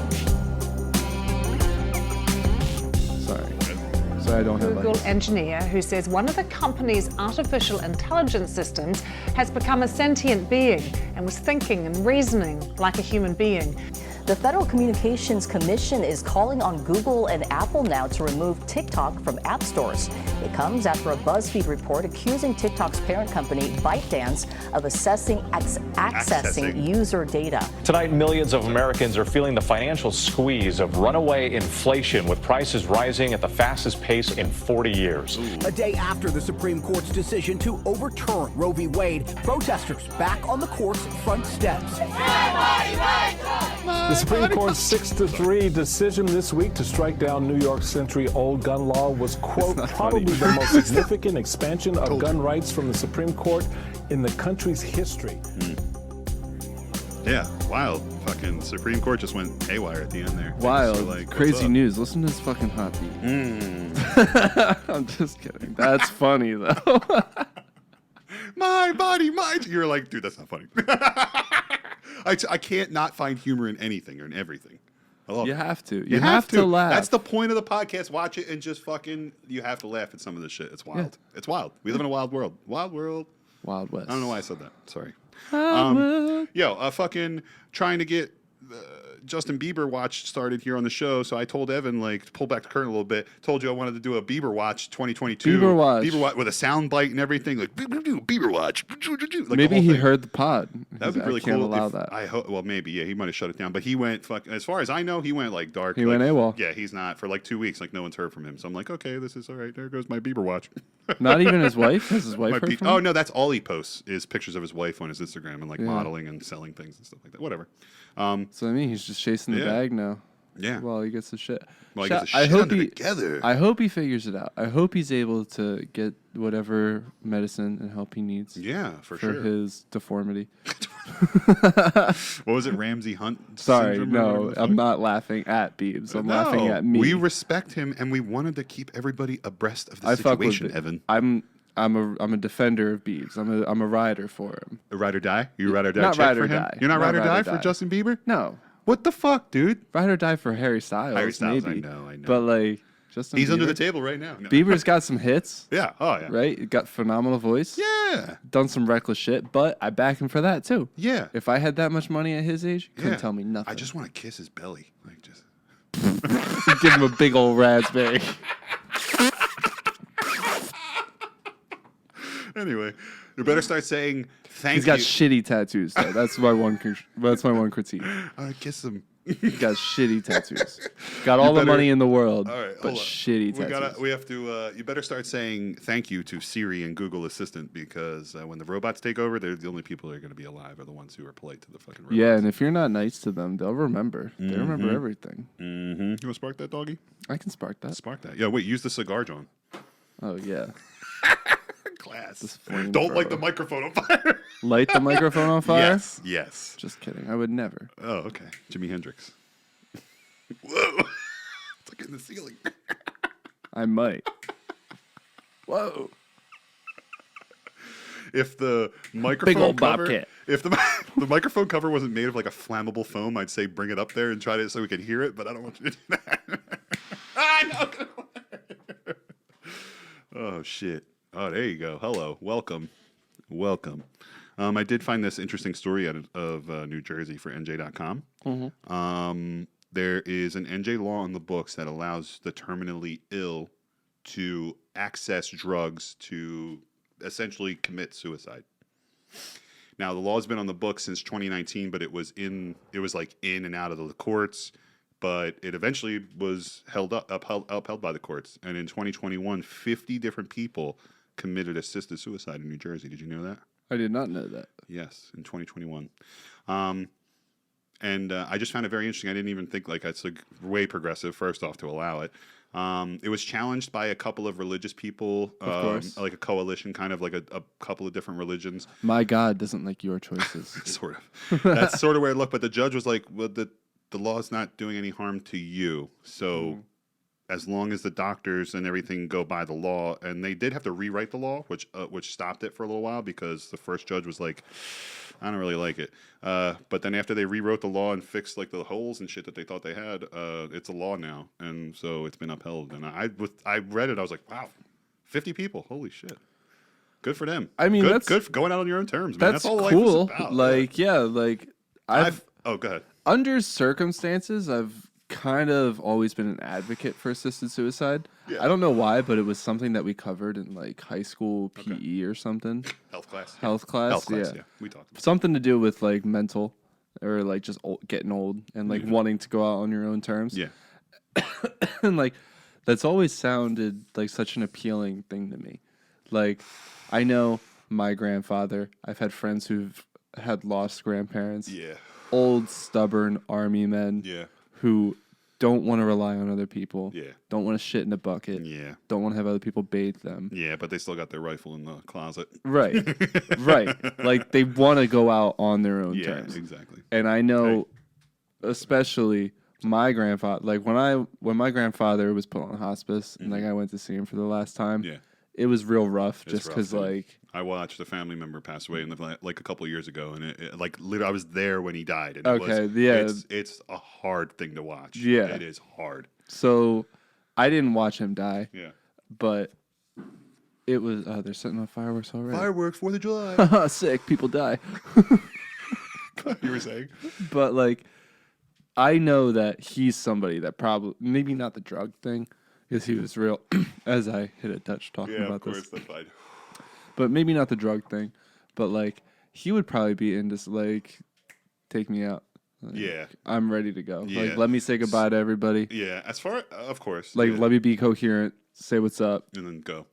Sorry, I don't have Google ice. engineer who says one of the company's artificial intelligence systems has become a sentient being and was thinking and reasoning like a human being. The Federal Communications Commission is calling on Google and Apple now to remove TikTok from app stores. It comes after a BuzzFeed report accusing TikTok's parent company, ByteDance, of accessing user data. Tonight, millions of Americans are feeling the financial squeeze of runaway inflation, with prices rising at the fastest pace in 40 years. A day after the Supreme Court's decision to overturn Roe v. Wade, protesters back on the court's front steps. The Supreme Court's 6-3 decision this week to strike down New York century-old gun law was, quote, probably the most significant expansion of gun rights from the Supreme Court in the country's history. Yeah, wild. Fucking Supreme Court just went haywire at the end there. Wild. So, like, what's Crazy up? news. Listen to this fucking hot beat. I'm just kidding. That's funny, though. My body, mind. You're like, dude, that's not funny. I can't not find humor in anything or in everything. I love You it. have to. You have to laugh. That's the point of the podcast. Watch it and just fucking. You have to laugh at some of this shit. It's wild. Yeah. It's wild. We live in a wild world. Wild world. Wild West. I don't know why I said that. Sorry. Wild Fucking trying to get Justin Bieber watch started here on the show. So I told Evan, like, to pull back the curtain a little bit. Told you I wanted to do a Bieber watch 2022. Bieber watch with a sound bite and everything. Like Bieber watch. Like Maybe he heard the pod. That would be really I can't cool. allow if- that. I hope. Well, maybe. Yeah, he might have shut it down. But he went. As far as I know, he went like dark. He like, went AWOL. Yeah, he's not for like 2 weeks. Like no one's heard from him. So I'm like, okay, this is all right. There goes my Bieber watch. Not even his wife? Has his wife My heard Be- from oh him? no, that's all he posts is pictures of his wife on his Instagram and like modeling and selling things and stuff like that. Whatever. So I mean, he's just chasing the Yeah. bag now. Yeah. While he gets the shit. Well, he gets the I shit hope under he together. I hope he figures it out. I hope he's able to get whatever medicine and help he needs. Yeah, for for sure. his deformity. What was it, Ramsey Hunt? Sorry, syndrome or whatever no, the I'm fuck? not laughing at Beebs. I'm No, laughing at me. We respect him, and we wanted to keep everybody abreast of the I fuck with situation. it. Evan, I'm a defender of Beebs. I'm a rider for him. a ride or die. You ride or die Not check ride for or him. die. You're not, Not ride or ride die or for die. Justin Bieber. No, What the fuck, dude? ride or die for Harry Styles. Harry Styles, maybe. I know. But like Justin He's Bieber, under the table right now. No. Bieber's got some hits. Yeah. Oh yeah. Right? Got phenomenal voice. Yeah. Done some reckless shit, but I back him for that too. Yeah. If I had that much money at his age, couldn't Yeah. tell me nothing. I just want to kiss his belly, like just. give him a big old raspberry. Anyway, you better start saying thank He's got you. shitty tattoos though. That's my one. That's my one critique. I want to kiss him. He's got shitty tattoos. Got all the better- money in the world, All right, but hold on. shitty tattoos. We have to. You better start saying thank you to Siri and Google Assistant because when the robots take over, they're the only people that are going to be alive are the ones who are polite to the fucking robots. Yeah, and if you're not nice to them, they'll remember. They remember everything. Mm-hmm. You want to spark that, doggy? I can spark that. Spark that. Yeah. Wait. Use the cigar, John. Oh yeah. Class. flame Don't light the thrower. microphone on fire. Light the microphone on fire? Yes. Yes. Just kidding. I would never. Oh, okay. Jimi Hendrix. Whoa. It's like in the ceiling. I might. Whoa. If the microphone old cover, bobcat. if the microphone cover wasn't made of like a flammable foam, I'd say bring it up there and try to so we could hear it. But I don't want you to do that. Oh shit! Oh, there you go. Hello, welcome. I did find this interesting story out of New Jersey for NJ.com. There is an NJ law in the books that allows the terminally ill to access drugs to essentially commit suicide. Now, the law's been on the books since 2019, but it was like in and out of the courts, but it eventually was upheld by the courts. And in 2021, 50 different people committed assisted suicide in New Jersey. Did you know that? I did not know that. Yes, in 2021. And I just found it very interesting. I didn't even think it's like way progressive, first off, to allow it. It was challenged by a couple of religious people, Of course. like a coalition, kind of like a couple of different religions. My God doesn't like your choices. Sort of. That's sort of where it looked. But the judge was like, well, the law is not doing any harm to you. So as long as the doctors and everything go by the law, and they did have to rewrite the law, which stopped it for a little while because the first judge was like, I don't really like it. But then after they rewrote the law and fixed like the holes and shit that they thought they had, it's a law now. And so it's been upheld. And I read it. I was like, wow, 50 people. Holy shit. Good for them. I mean, good for going out on your own terms, man. That's all life cool. is about. Like, yeah, like Oh, go ahead. under circumstances, I've kind of always been an advocate for assisted suicide. Yeah. I don't know why, but it was something that we covered in like high school PE or something. Health class. Health class, yeah. yeah. We talked about Something to do with like mental or like just getting old and like wanting to go out on your own terms. Yeah. And like that's always sounded like such an appealing thing to me. Like I know my grandfather, I've had friends who've had lost grandparents. Yeah. Old stubborn army men Yeah. who don't want to rely on other people. Yeah. Don't want to shit in a bucket. Yeah. Don't want to have other people bathe them. Yeah, but they still got their rifle in the closet. Right. Right. Like they want to go out on their own Yeah, terms. exactly. And I know especially my grandfather, like when my grandfather was put on hospice and like I went to see him for the last time. Yeah. it was real rough, It's just rough, because dude. like I watched a family member pass away like a couple of years ago, and like literally I was there when he died. And Okay, it was, yeah. it's a hard thing to watch. Yeah. It is hard. so. I didn't watch him die, Yeah. but it was. They're setting off fireworks already. Fireworks 4th of July. Sick. People die. You were saying? But like, I know that he's somebody that probably maybe not the drug thing, because he was real. As I hit a Dutch talking Yeah, about of course, this, that's fine. but maybe not the drug thing. But like, he would probably be into like, take me out. Like, Yeah. I'm ready to go. Yeah. Like, let me say goodbye to everybody. Yeah, as far of course. Like, yeah. let me be coherent. Say what's up. And then go.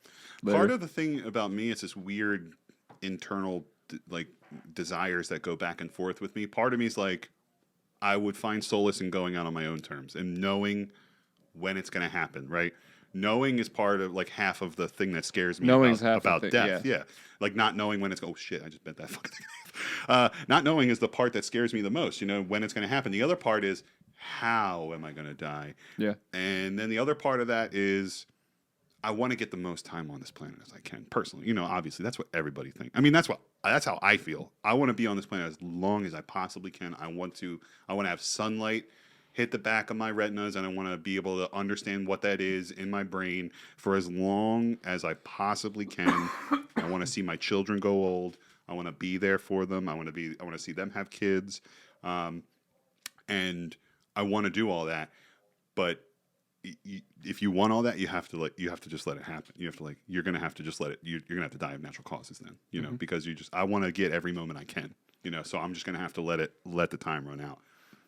Later. Part of the thing about me is this weird internal like desires that go back and forth with me. Part of me is like, I would find solace in going out on my own terms and knowing when it's going to happen, right? Knowing is part of like half of the thing that scares me Knowing's half the about thing, death. yeah. Yeah. Like not knowing when it's oh shit, I just bent that fucking thing off. Not knowing is the part that scares me the most, when it's going to happen. The other part is how am I going to die? Yeah. And then the other part of that is I want to get the most time on this planet as I can personally. Obviously that's what everybody thinks. I mean, that's how I feel. I want to be on this planet as long as I possibly can. I want to have sunlight hit the back of my retinas, and I want to be able to understand what that is in my brain for as long as I possibly can. I want to see my children go old. I want to be there for them. I want to see them have kids. And I want to do all that. But if you want all that, you have to just let it happen. You have to you're going to have to just let it, you're going to have to die of natural causes then, because I want to get every moment I can, so I'm just going to have to let the time run out.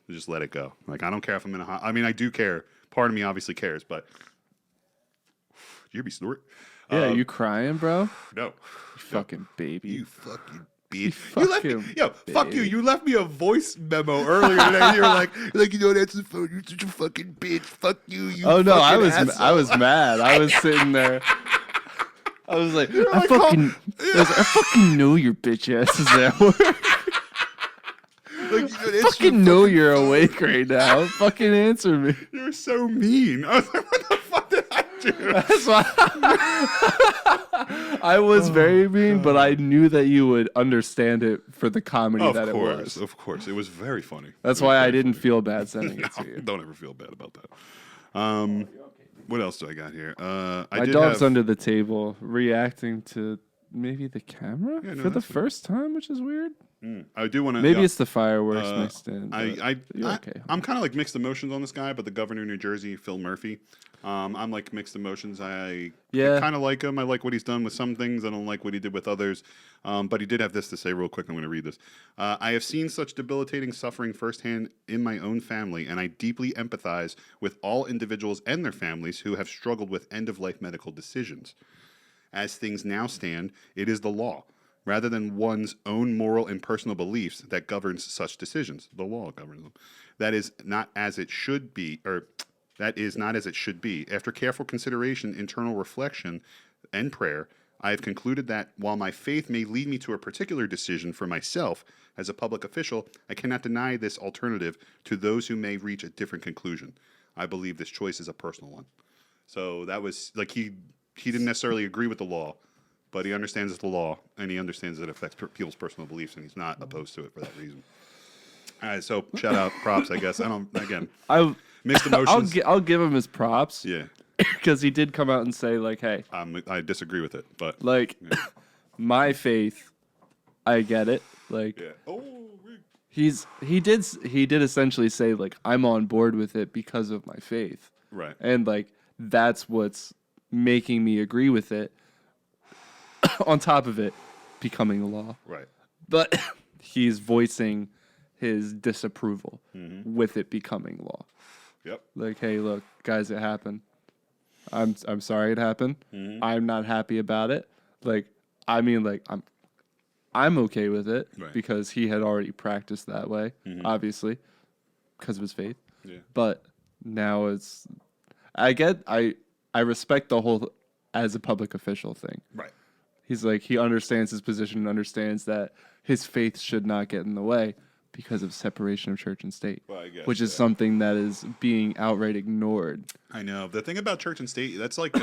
Just let it go. Like, I don't care if I'm in I mean, I do care. Part of me obviously cares, but did you hear me snort? Yeah, you crying, bro? No. You fucking baby. You fucking bitch. fucking You left me, fuck you. baby. You left me a voice memo earlier today. You were like, that's the phone. You're such a fucking bitch. Fuck you. You Oh no, I fucking was asshole. mad. I was sitting there. I was like, I fucking know your bitch ass is at work. Like, Fucking know you're awake right now. Fucking answer me. You're so mean. I was like, what the fuck did I do? That's why I was very mean, but I knew that you would understand it for the comedy that it was. Of course. It was very funny. That's why I didn't feel bad sending it to you. Don't ever feel bad about that. What else do I got here? My dog's under the table reacting to maybe the camera Yeah, no, for the that's weird. first time, which is weird. I do want to. Maybe it's the fireworks mixed in. You're okay. I'm kind of like mixed emotions on this guy, but the governor of New Jersey, Phil Murphy, I'm like mixed emotions. I kind of like him. I like what he's done with some things. I don't like what he did with others. But he did have this to say real quick. I'm going to read this. I have seen such debilitating suffering firsthand in my own family, and I deeply empathize with all individuals and their families who have struggled with end-of-life medical decisions. As things now stand, it is the law, rather than one's own moral and personal beliefs, that governs such decisions. The law governs them. That is not as it should be, After careful consideration, internal reflection, and prayer, I have concluded that while my faith may lead me to a particular decision for myself as a public official, I cannot deny this alternative to those who may reach a different conclusion. I believe this choice is a personal one. So that was like he didn't necessarily agree with the law, but he understands it's the law, and he understands that it affects people's personal beliefs, and he's not opposed to it for that reason. All right, so shout out, props, I guess. Mixed emotions. I'll give him his props. Yeah, because he did come out and say like, "Hey, I disagree with it, but like, my faith, I get it. Like, yeah. Oh, he did essentially say like, I'm on board with it because of my faith, right? And like, that's what's making me agree with it. On top of it becoming a law, Right. But he's voicing his disapproval with it becoming law. Yep. Like, hey, look, guys, it happened. I'm sorry it happened. I'm not happy about it. Like, I mean, like, I'm okay with it because he had already practiced that way, obviously, because of his faith. Yeah. But now I respect the whole as a public official thing. Right. He's like, he understands his position and understands that his faith should not get in the way because of separation of church and state, Well, I guess, which is something that is being outright ignored. I know. The thing about church and state, that's like,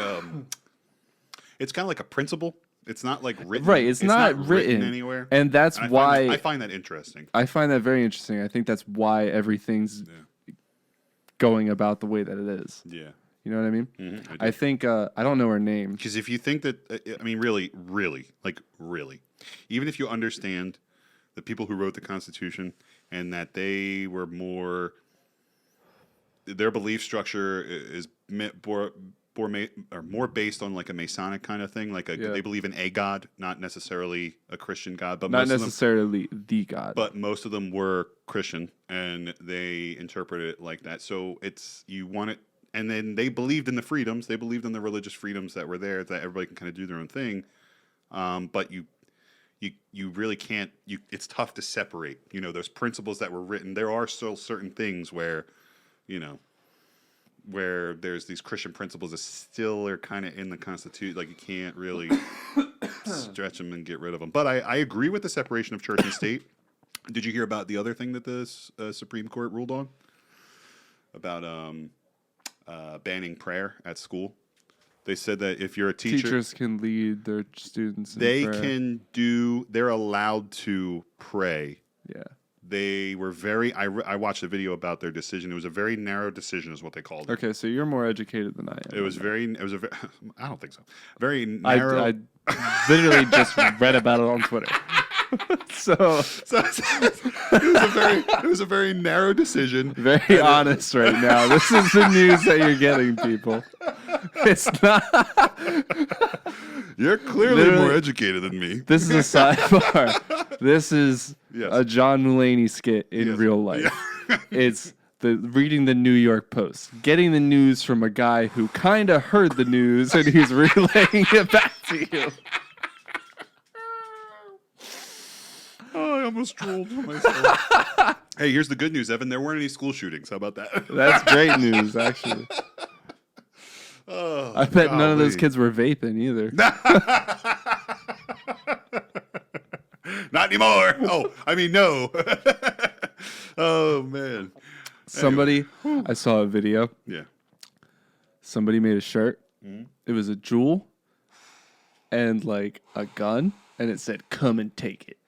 it's kind of like a principle. It's not like written. Right, it's not written anywhere. And that's why I find that interesting. I find that very interesting. I think that's why everything's going about the way that it is. Yeah. You know what I mean? Mm-hmm, I think I don't know her name. Because if you think that, I mean, really, even if you understand the people who wrote the Constitution and that they were their belief structure is more based on like a Masonic kind of thing, they believe in a God, not necessarily a Christian God, but not necessarily the God. But most of them were Christian, and they interpret it like that. So you want it. And then they believed in the freedoms. They believed in the religious freedoms that were there, that everybody can kind of do their own thing. But you really can't. It's tough to separate. You know, those principles that were written. There are still certain things where, where there's these Christian principles that still are kind of in the Constitution. Like you can't really stretch them and get rid of them. But I agree with the separation of church and state. Did you hear about the other thing that the Supreme Court ruled on? About banning prayer at school. They said that if you're a teacher, teachers can lead their students in prayer. They're allowed to pray. Yeah. They were I watched a video about their decision. It was a very narrow decision is what they called it. Okay, so you're more educated than I am. It was I don't think so. Very narrow. I literally just read about it on Twitter. So it was a very narrow decision. Very honest right now. This is the news that you're getting, people. It's not. You're clearly more educated than me. This is a sidebar. This is a John Mulaney skit in real life. Yeah. It's reading the New York Post, getting the news from a guy who kind of heard the news and he's relaying it back to you. Oh, I almost drooled for myself. Hey, here's the good news, Evan. There weren't any school shootings. How about that? That's great news, actually. Oh, I bet none of those kids were vaping either. Not anymore. Oh, I mean, no. Oh, man. Somebody, I saw a video. Yeah. Somebody made a shirt. Mm-hmm. It was a Juul and like a gun, and it said, "Come and take it."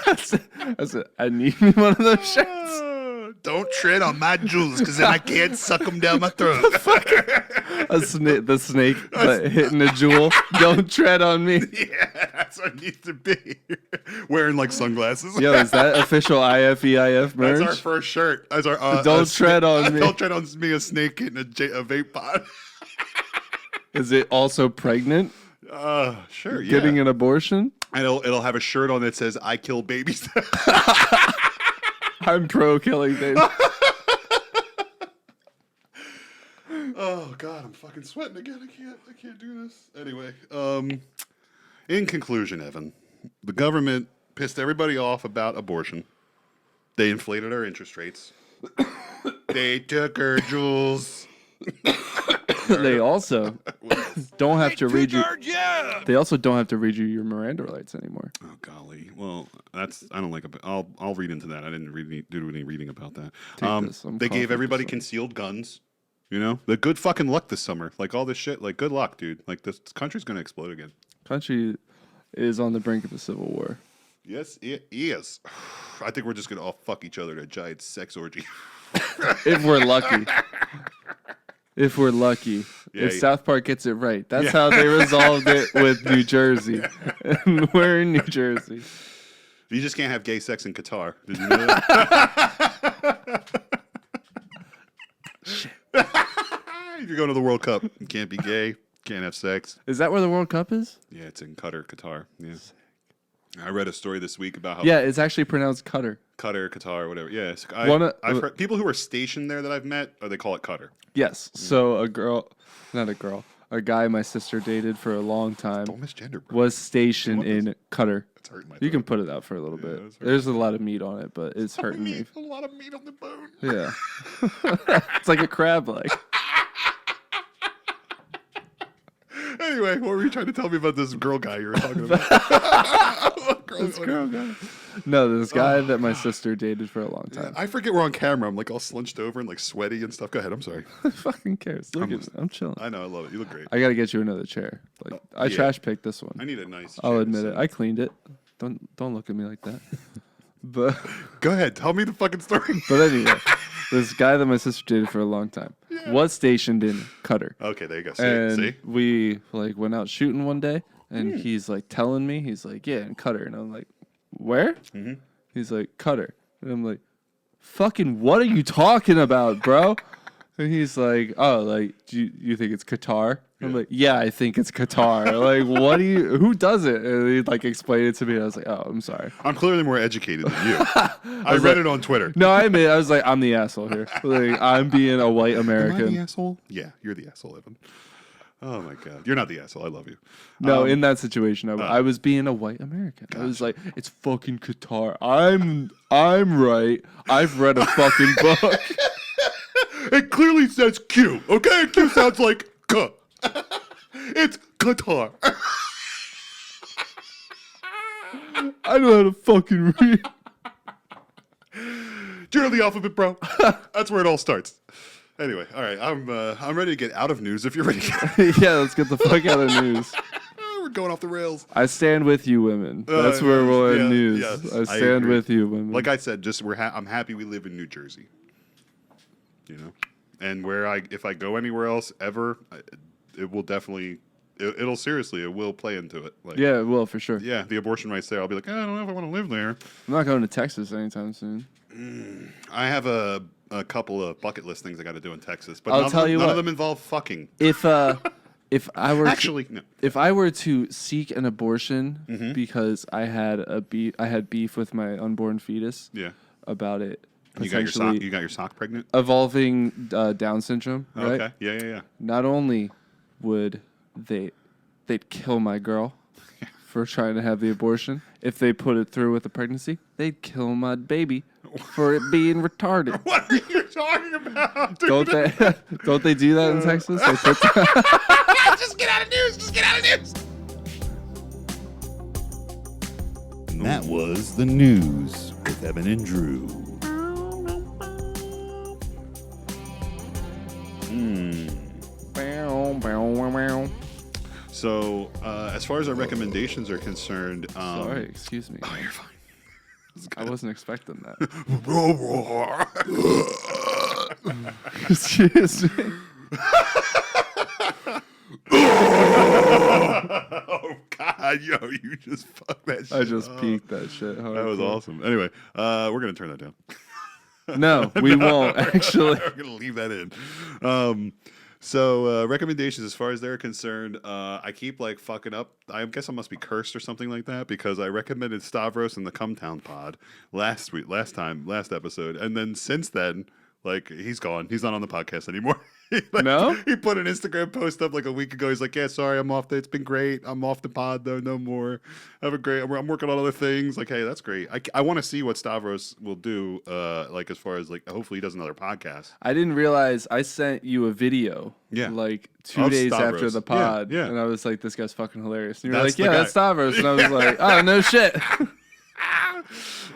I said, I need me one of those shirts. Don't tread on my jewels, because then I can't suck them down my throat. The snake hitting a Juul. Don't tread on me. Yeah, that's what it needs to be. Wearing like sunglasses. Yo, is that official IFEIF merch? That's our first shirt. That's our Don't tread on me. Don't tread on me, a snake hitting a vape pod. Is it also pregnant? Sure. Yeah. Getting an abortion? And it'll have a shirt on that says "I kill babies." I'm pro killing babies. Oh God, I'm fucking sweating again. I can't do this. Anyway, in conclusion, Evan, the government pissed everybody off about abortion. They inflated our interest rates. They took our jewels. They also don't have to read you. They also don't have to read you your Miranda rights anymore. Oh golly! Well, I don't like it. I'll read into that. I didn't do any reading about that. They gave everybody concealed guns. You know, the good fucking luck this summer. Like all this shit. Like good luck, dude. Like this country's gonna explode again. Country is on the brink of a civil war. Yes, it is. I think we're just gonna all fuck each other in a giant sex orgy. If we're lucky. If we're lucky. Yeah, if South Park gets it right. That's how they resolved it with New Jersey. And we're in New Jersey. You just can't have gay sex in Qatar. Did you know that? Shit. If you're going to the World Cup, you can't be gay, can't have sex. Is that where the World Cup is? Yeah, it's in Qatar. Yeah. I read a story this week about how... Yeah, it's actually pronounced Qatar. Qatar, whatever. Yeah, I've heard people who are stationed there that I've met, or they call it Qatar. Yes. So a guy my sister dated for a long time was stationed in Qatar. It's hurting my You throat. can put it out for a little bit. There's a lot of meat on it, but it's hurting me. A lot of meat on the bone. Yeah. It's like a crab leg. Anyway, what were you trying to tell me about this girl guy you were talking about? Girl, guy. No, this guy that my sister dated for a long time. I forget we're on camera. I'm like all slunched over and like sweaty and stuff. Go ahead. I'm sorry. Who fucking cares? Look at me. I'm chilling. I know. I love it. You look great. I gotta get you another chair. Like I yeah. trash picked this one. I need a nice. I'll chair admit to it. sit. I cleaned it. Don't look at me like that. But Go ahead. Tell me the fucking story. but anyway, this guy that my sister dated for a long time was stationed in Qatar. Okay, there you go. And See? we like went out shooting one day, and he's like telling me, he's like, yeah, in Qatar, and I'm like, where? Mm-hmm. He's like, Qatar, and I'm like, fucking, what are you talking about, bro? And he's like, oh, like, do you think it's Qatar? I'm like, yeah, I think it's Qatar. Like, who does it? And he like explained it to me. And I was like, oh, I'm sorry. I'm clearly more educated than you. I read it on Twitter. No, I admit, I was like, I'm the asshole here. Like, I'm being a white Am I American. the asshole? Yeah, you're the asshole, Evan. Oh my God, you're not the asshole. I love you. No, in that situation, I was being a white American. I was like, it's fucking Qatar. I'm right. I've read a fucking book. It clearly says Q. Okay, Q sounds like K. It's Qatar. I know how to fucking read. Do you know the alphabet, bro? That's where it all starts. Anyway, all right, I'm ready to get out of news. If you're ready, Yeah, let's get the fuck out of news. we're going off the rails. I stand with you, women. That's where we'll end news. yes, I I stand agree. with you, women. Like I said, just I'm happy we live in New Jersey. You know, and if I go anywhere else ever, it will definitely. It'll seriously. It will play into it. Like, yeah, it will for sure. yeah, the abortion rights there. I'll be like, I don't know if I want to live there. I'm not going to Texas anytime soon. I have a couple of bucket list things I got to do in Texas, but I'll tell you none what. of them involve fucking. If I were Actually, no. if I were to seek an abortion Mm-hmm. because I had beef with my unborn fetus Yeah, about it you got your potentially sock. You got your sock pregnant. evolving Down syndrome, right? Okay. Yeah. Not only would they'd kill my girl for trying to have the abortion, if they put it through with the pregnancy, they'd kill my baby for it being retarded. What are you talking about? Dude? Don't they do that in Texas? They put Just get out of news. Just get out of news. And that was the news with Evan and Drew. So, as far as our recommendations are concerned, Sorry, excuse me. Oh, you're fine. I wasn't expecting that. Excuse me. Oh God, yo, you just fucked that shit. I just up. peeked that shit. That was awesome. Anyway, we're gonna turn that down. No, we won't actually. We're gonna leave that in. So recommendations as far as they're concerned, I keep like fucking up. I guess I must be cursed or something like that because I recommended Stavros and the Cumtown Pod last episode, and then since then, like he's gone. He's not on the podcast anymore. No? He put an Instagram post up like a week ago. He's like, yeah, sorry, I'm off. It's been great. I'm off the pod though. No more. Have a great. I'm working on other things. Like, hey, that's great. I want to see what Stavros will do. Like as far as like, hopefully he does another podcast. I didn't realize I sent you a video. Yeah. Like 2 Of days Stavros. after the pod. Yeah. And I was like, this guy's fucking hilarious. And you were That's like, the yeah, guy. that's Stavros. And I was like, oh, no shit.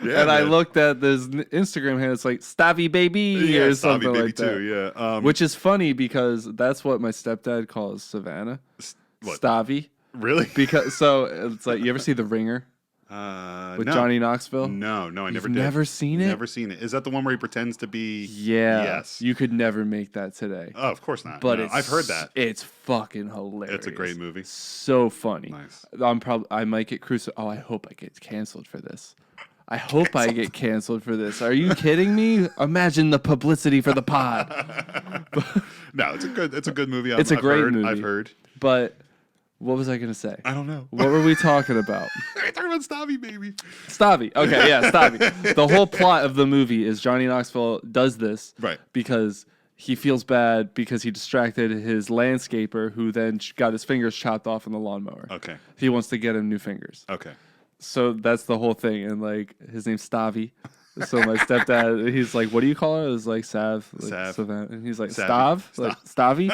Yeah, and I man. looked at this Instagram handle. It's like Stavy Baby Yeah, or Stavy something Baby like that. too, yeah. Which is funny because that's what my stepdad calls Savannah. What? Stavy. Really? Because so it's like, you ever see The Ringer with no. Johnny Knoxville? No, I You've never did. never seen it? Never seen it. Is that the one where he pretends to be? Yeah. Yes. You could never make that today. Oh, of course not. But No, it's, I've heard that. It's fucking hilarious. It's a great movie. So funny. Nice. I might get Cruz. Oh, I hope I get canceled for this. I hope I get canceled for this. Are you kidding me? Imagine the publicity for the pod. No, it's a good movie. It's a great movie. I've heard. But what was I gonna say? I don't know. What were we talking about? We're talking about Stabby, baby. Stabby. Okay, yeah, Stabby. The whole plot of the movie is Johnny Knoxville does this Right. because he feels bad because he distracted his landscaper who then got his fingers chopped off in the lawnmower. Okay. He wants to get him new fingers. Okay. So that's the whole thing. And like his name's Stavy. So my stepdad, he's like, what do you call her? It was like Sav. Like, Sav. Savannah. And he's like, Savvy. Stav? Like, Stavy?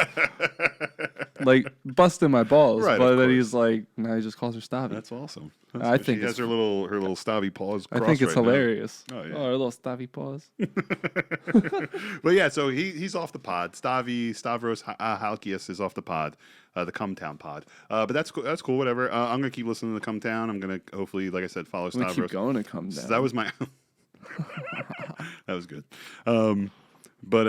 like busting my balls. Right, but of then course. he's like, no, he just calls her Stabby. That's awesome. I good. think she has it's- her little stabby paws. I think it's crossed right now. hilarious. Oh yeah. Oh, her little Stabby paws. But yeah, so he's off the pod. Stavros Halkias is off the pod, the Cumtown pod. But that's cool. That's cool. Whatever. I'm gonna keep listening to the Cumtown. I'm gonna hopefully, like I said, follow We Stavros. keep going to come down. So that was my. That was good. But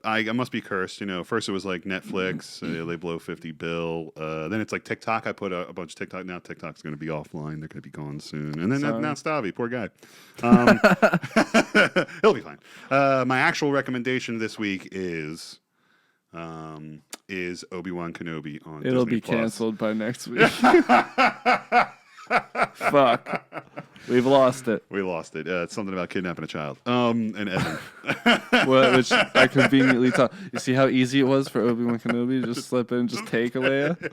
I must be cursed. First it was like Netflix, they blow 50 bill. Then it's like TikTok. I put a bunch of TikTok. Now TikTok's going to be offline. They're going to be gone soon. And then now Stavi, poor guy. He'll be fine. My actual recommendation this week is Obi-Wan Kenobi on It'll Disney be Plus. canceled by next week. Fuck. We've lost it. We lost it. It's something about kidnapping a child. And Evan. Which I conveniently tell. You see how easy it was for Obi-Wan Kenobi to just slip in, just take a Leia? You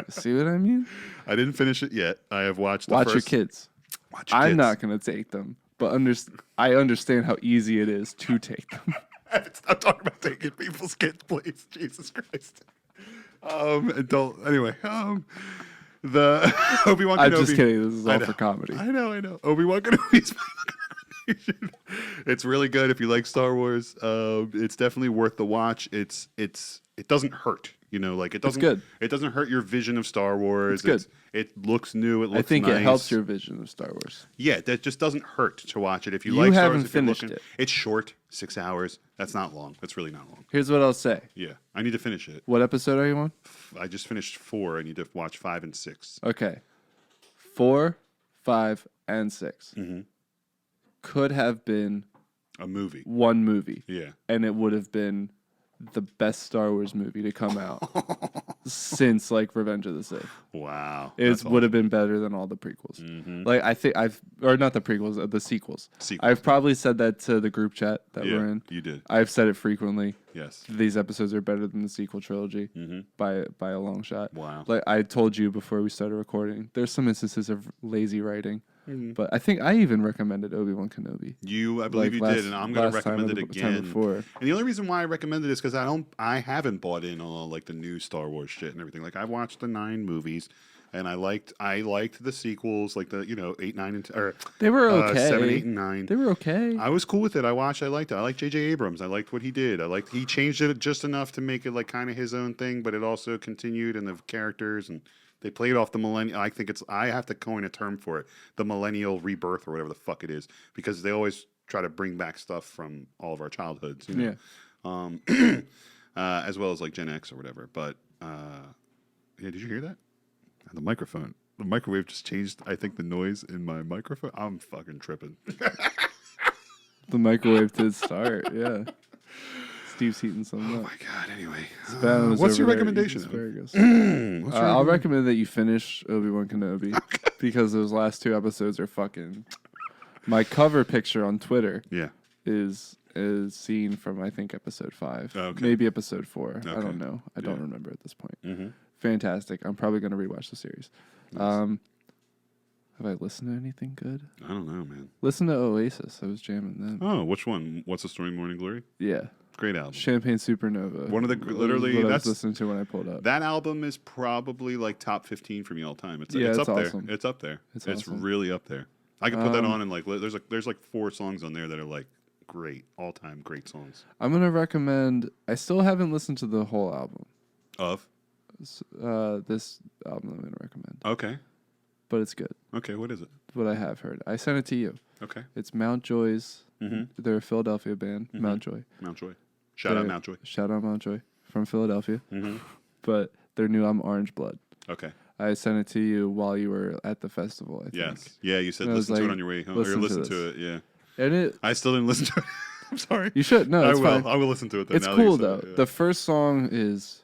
see what I mean? I didn't finish it yet. I have watched the Watch first... your kids. Watch your I'm kids. not going to take them, but I understand how easy it is to take them. Stop talking about taking people's kids, please. Jesus Christ. Anyway, the Obi-Wan Kenobi. I'm just kidding. This is all for comedy. I know. Obi-Wan Kenobi is my recommendation. It's really good if you like Star Wars. It's definitely worth the watch. It doesn't hurt. It doesn't. good. It doesn't hurt your vision of Star Wars. It's good. It looks new. It looks I think nice. it helps your vision of Star Wars. Yeah, that just doesn't hurt to watch it. If you You like Star haven't Wars, if you're finished looking, it. It's short, 6 hours. That's not long. That's really not long. Here's what I'll say. Yeah, I need to finish it. What episode are you on? I just finished 4. I need to watch 5 and 6. Okay. 4, 5, and 6 could have been A movie. one movie. Yeah. And it would have been the best Star Wars movie to come out since like Revenge of the Sith. Wow. It would have been better than all the prequels. Like I think or not the prequels, the sequels. I've probably said that to the group chat that we're in. You did. I've said it frequently. Yes. These episodes are better than the sequel trilogy by a long shot. Wow. Like I told you before we started recording, there's some instances of lazy writing. But I think I even recommended Obi-Wan Kenobi. I believe you did, and I'm going to recommend it again. Before. And the only reason why I recommended it is because I haven't bought in on like the new Star Wars shit and everything. Like I watched the 9 movies, and I liked the sequels, like the 8, 9, and They were okay. 7, 8, and 9. They were okay. I was cool with it. I liked it. I liked J.J. Abrams. I liked what he did. He changed it just enough to make it like kind of his own thing, but it also continued in the characters, and they played off the millennial. I have to coin a term for it, the millennial rebirth or whatever the fuck it is, because they always try to bring back stuff from all of our childhoods, Yeah. As well as like Gen X or whatever. But yeah, did you hear that? The microphone. The microwave just changed, I think, the noise in my microphone. I'm fucking tripping. The microwave did start, yeah. Steve's heating something up. Oh my god, anyway. Savannah was What's your over there recommendation? eating asparagus. What's your I'll recommend that you finish Obi-Wan Kenobi because those last 2 episodes are fucking... My cover picture on Twitter is seen from, I think, episode 5. Okay. Maybe episode 4. I Okay. don't know. I don't remember at this point. Mm-hmm. Fantastic. I'm probably going to rewatch the series. Nice. Have I listened to anything good? I don't know, man. Listen to Oasis. I was jamming them. Oh, which one? What's the Story, Morning Glory? Yeah. Great album. Champagne Supernova. One of the literally what I was that's listening to when I pulled up. that album is probably like top 15 for me all time. It's Yeah, up it's there. awesome. It's up there. It's It's awesome. really up there. I can put that on and like there's like 4 songs on there that are like great, all time great songs. I'm gonna recommend. I still haven't listened to the whole album. Of This album I'm gonna recommend, okay, but it's good. okay, what is it? What I have heard, I sent it to you. Okay, It's Mountjoy's. They're a Philadelphia band. Mountjoy. Mountjoy. Shout out Mountjoy. Shout out Mountjoy from Philadelphia. But their new album, Orange Blood. Okay. I sent it to you while you were at the festival. I think. Yes. Yeah, you said And I was listen to it like, on your way home. listen Or to listen this. to it. Yeah. And it. I still didn't listen to it. I'm sorry. You should. No, I it's will. fine. I will listen to it. Then, It's now that you cool said though. it, yeah. The first song is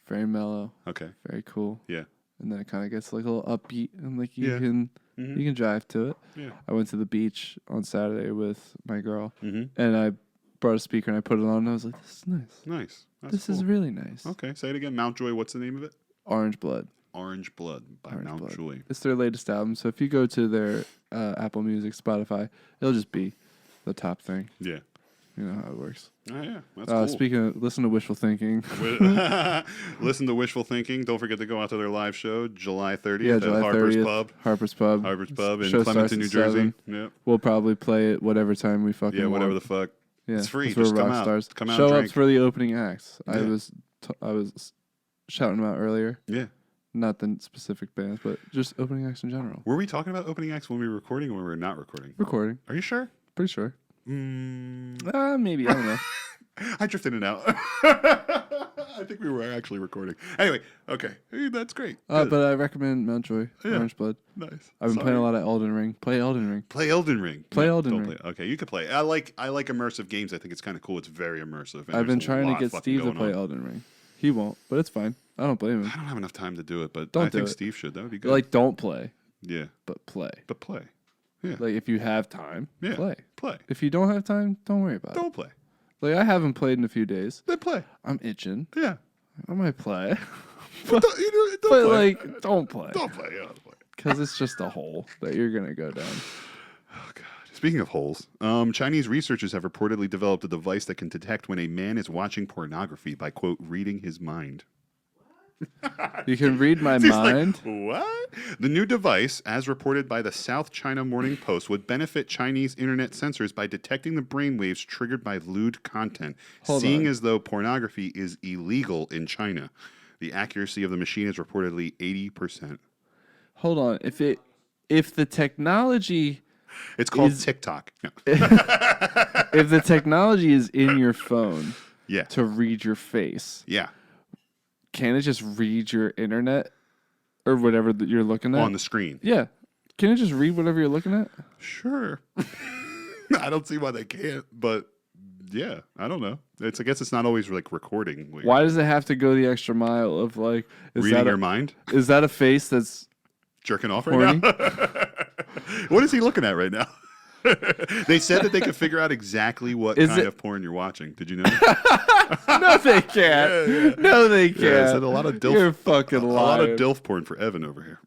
very mellow. Okay. Very cool. Yeah. And then it kind of gets like a little upbeat and like you Yeah. can you can drive to it. Yeah. I went to the beach on Saturday with my girl Mhm. and I brought a speaker and I put it on and I was like, this is nice. Nice. That's This is cool. really nice. Okay. Say it again. Mountjoy. What's the name of it? Orange Blood. Orange Blood by Orange Blood. Mountjoy. It's their latest album. So if you go to their Apple Music, Spotify, it'll just be the top thing. Yeah. You know how it works. Oh yeah, that's cool. Speaking of, listen to Wishful Thinking. Listen to Wishful Thinking. Don't forget to go out to their live show July 30th Yeah, at July Harper's 30th. Pub. Harper's Pub. Harper's Pub in Show Clementon, New starts at Jersey. 7. Yep. We'll probably play it whatever time we fucking Yeah, whatever want. the fuck. Yeah, It's free. 'cause we're Just come rock out. stars. Come out. Show and ups drink. for the opening acts. I Yeah. was shouting them out earlier. Yeah. Not the specific bands, but just opening acts in general. Were we talking about opening acts when we were recording or when we were not recording? Recording. Are you sure? Pretty sure. Maybe. I don't know. I drifted in and out. I think we were actually recording. Anyway, okay. Hey, that's great. Good. But I recommend Mountjoy, Orange Blood. Nice. I've been playing a lot of Elden Ring. Play Elden Ring. Play Elden Ring. Play No, Elden don't Ring. Play. Okay, you could play. I like immersive games. I think it's kind of cool. It's very immersive. and I've been there's a trying to lot get fucking Steve to going play on. Elden Ring. He won't, but it's fine. I don't blame him. I don't have enough time to do it, but Don't I think do it. Steve should. That would be good. Like, don't play, yeah, but play. but play. Yeah, Like, if you have time, yeah. play. Play. If you don't have time, don't worry about it. Don't play. Like, I haven't played in a few days. Then play. I'm itching. Yeah. I might play. But don't But, play. like, don't play. Don't play. Yeah, don't play. Because it's just a hole that you're going to go down. Oh god. Speaking of holes, Chinese researchers have reportedly developed a device that can detect when a man is watching pornography by quote reading his mind. You can read my He's like, mind. what? The new device, as reported by the South China Morning Post, would benefit Chinese internet sensors by detecting the brainwaves triggered by lewd content, Hold seeing on. as though pornography is illegal in China. The accuracy of the machine is reportedly 80%. Hold on. If the technology It's called Is- TikTok. No. if the technology is in your phone Yeah. to read your face, Yeah. can it just read your internet or whatever that you're looking at? On the screen. Yeah. Can it just read whatever you're looking at? Sure. I don't see why they can't, but yeah, I don't know. I guess it's not always like recording. Like, Why does it have to go the extra mile of like reading your mind? Is that a face that's Jerking off horny? right now? What is he looking at right now? They said that they could figure out exactly what Is kind it- of porn you're watching. Did you know that? No, they can't. No, they can't. Yeah, it said a lot of DILF. You're fucking a lot of lying. DILF porn for Evan over here.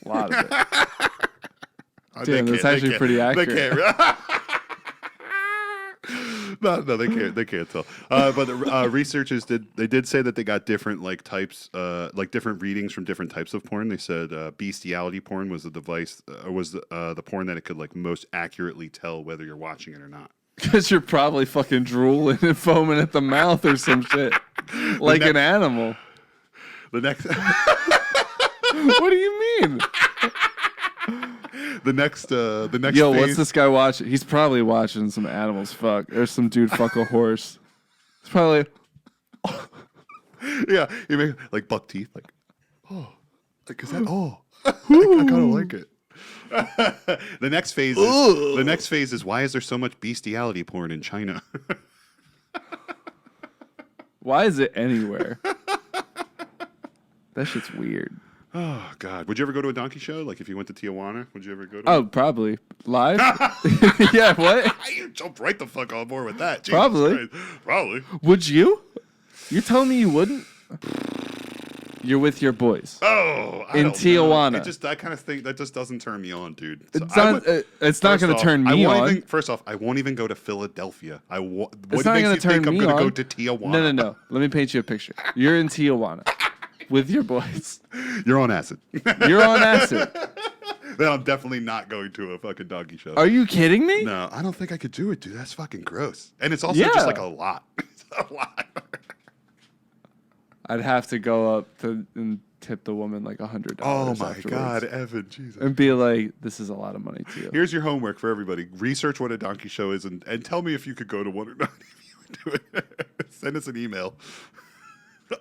A lot of it. They Damn, that's can't- actually they pretty can't- accurate. They can't. No, they can't. They can't tell. But the researchers did say that they got different types, different readings from different types of porn. They said bestiality porn was the device, was the porn that it could most accurately tell whether you're watching it or not. Because you're probably fucking drooling and foaming at the mouth or some shit. Like an animal. The next, What do you mean? the next Yo, phase. what's this guy watching? He's probably watching some animals fuck or some dude fuck a horse. It's probably Yeah, you make like buck teeth, like is that? I kind of like it. The next phase. The next phase is why is there so much bestiality porn in China? why is it anywhere? That shit's weird. Oh God, would you ever go to a donkey show? Like if you went to Tijuana, would you ever go to? Oh, probably live. Yeah, what? You jumped right the fuck on board with that. Jesus Probably. Christ. Probably. Would you? You're telling me you wouldn't? You're with your boys. Oh, I In don't know. Tijuana. It just that kind of thing that just doesn't turn me on, dude. So It's not. It's not first going to off, turn I me won't on. Even, first off, I won't even go to Philadelphia. What It's makes not you going to turn think I'm me going to on. go to Tijuana? No. Let me paint you a picture. You're in Tijuana with your boys. You're on acid. You're on acid. Then I'm definitely not going to a fucking donkey show. Are you kidding me? No, I don't think I could do it, dude. That's fucking gross. And it's also Yeah. just like a lot. It's a lot. I'd have to go up to and tip the woman like $100. Oh my afterwards. God, Evan, Jesus. And be like, this is a lot of money to you. Here's your homework for everybody. Research what a donkey show is and tell me if you could go to one or not. If you would do it. Send us an email.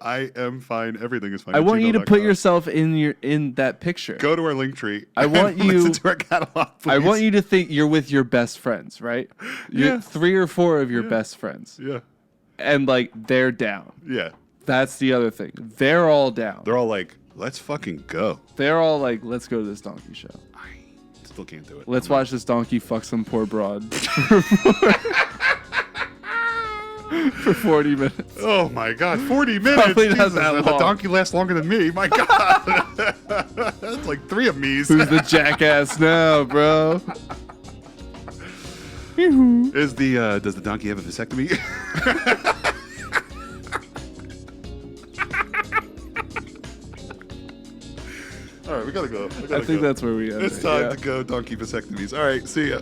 I am fine. Everything is fine. I at want you to put gmail.com. yourself in that picture. Go to our link tree. I want and you- listen to our catalog, please. I want you to think you're with your best friends, right? Yeah. 3 or 4 of your best friends. Yeah. And like they're down. Yeah. That's the other thing. They're all down. They're all like, let's fucking go. They're all like, let's go to this donkey show. I still can't do it. Let's watch this donkey fuck some poor broad for 40 minutes. Oh my God, 40 minutes. Probably not Jesus, that the long. donkey lasts longer than me. My God. That's like 3 of me's. Who's the jackass now, bro? Is the does the donkey have a vasectomy? All right, we gotta go. I think that's where we end. It's time to go donkey vasectomies. All right, see ya.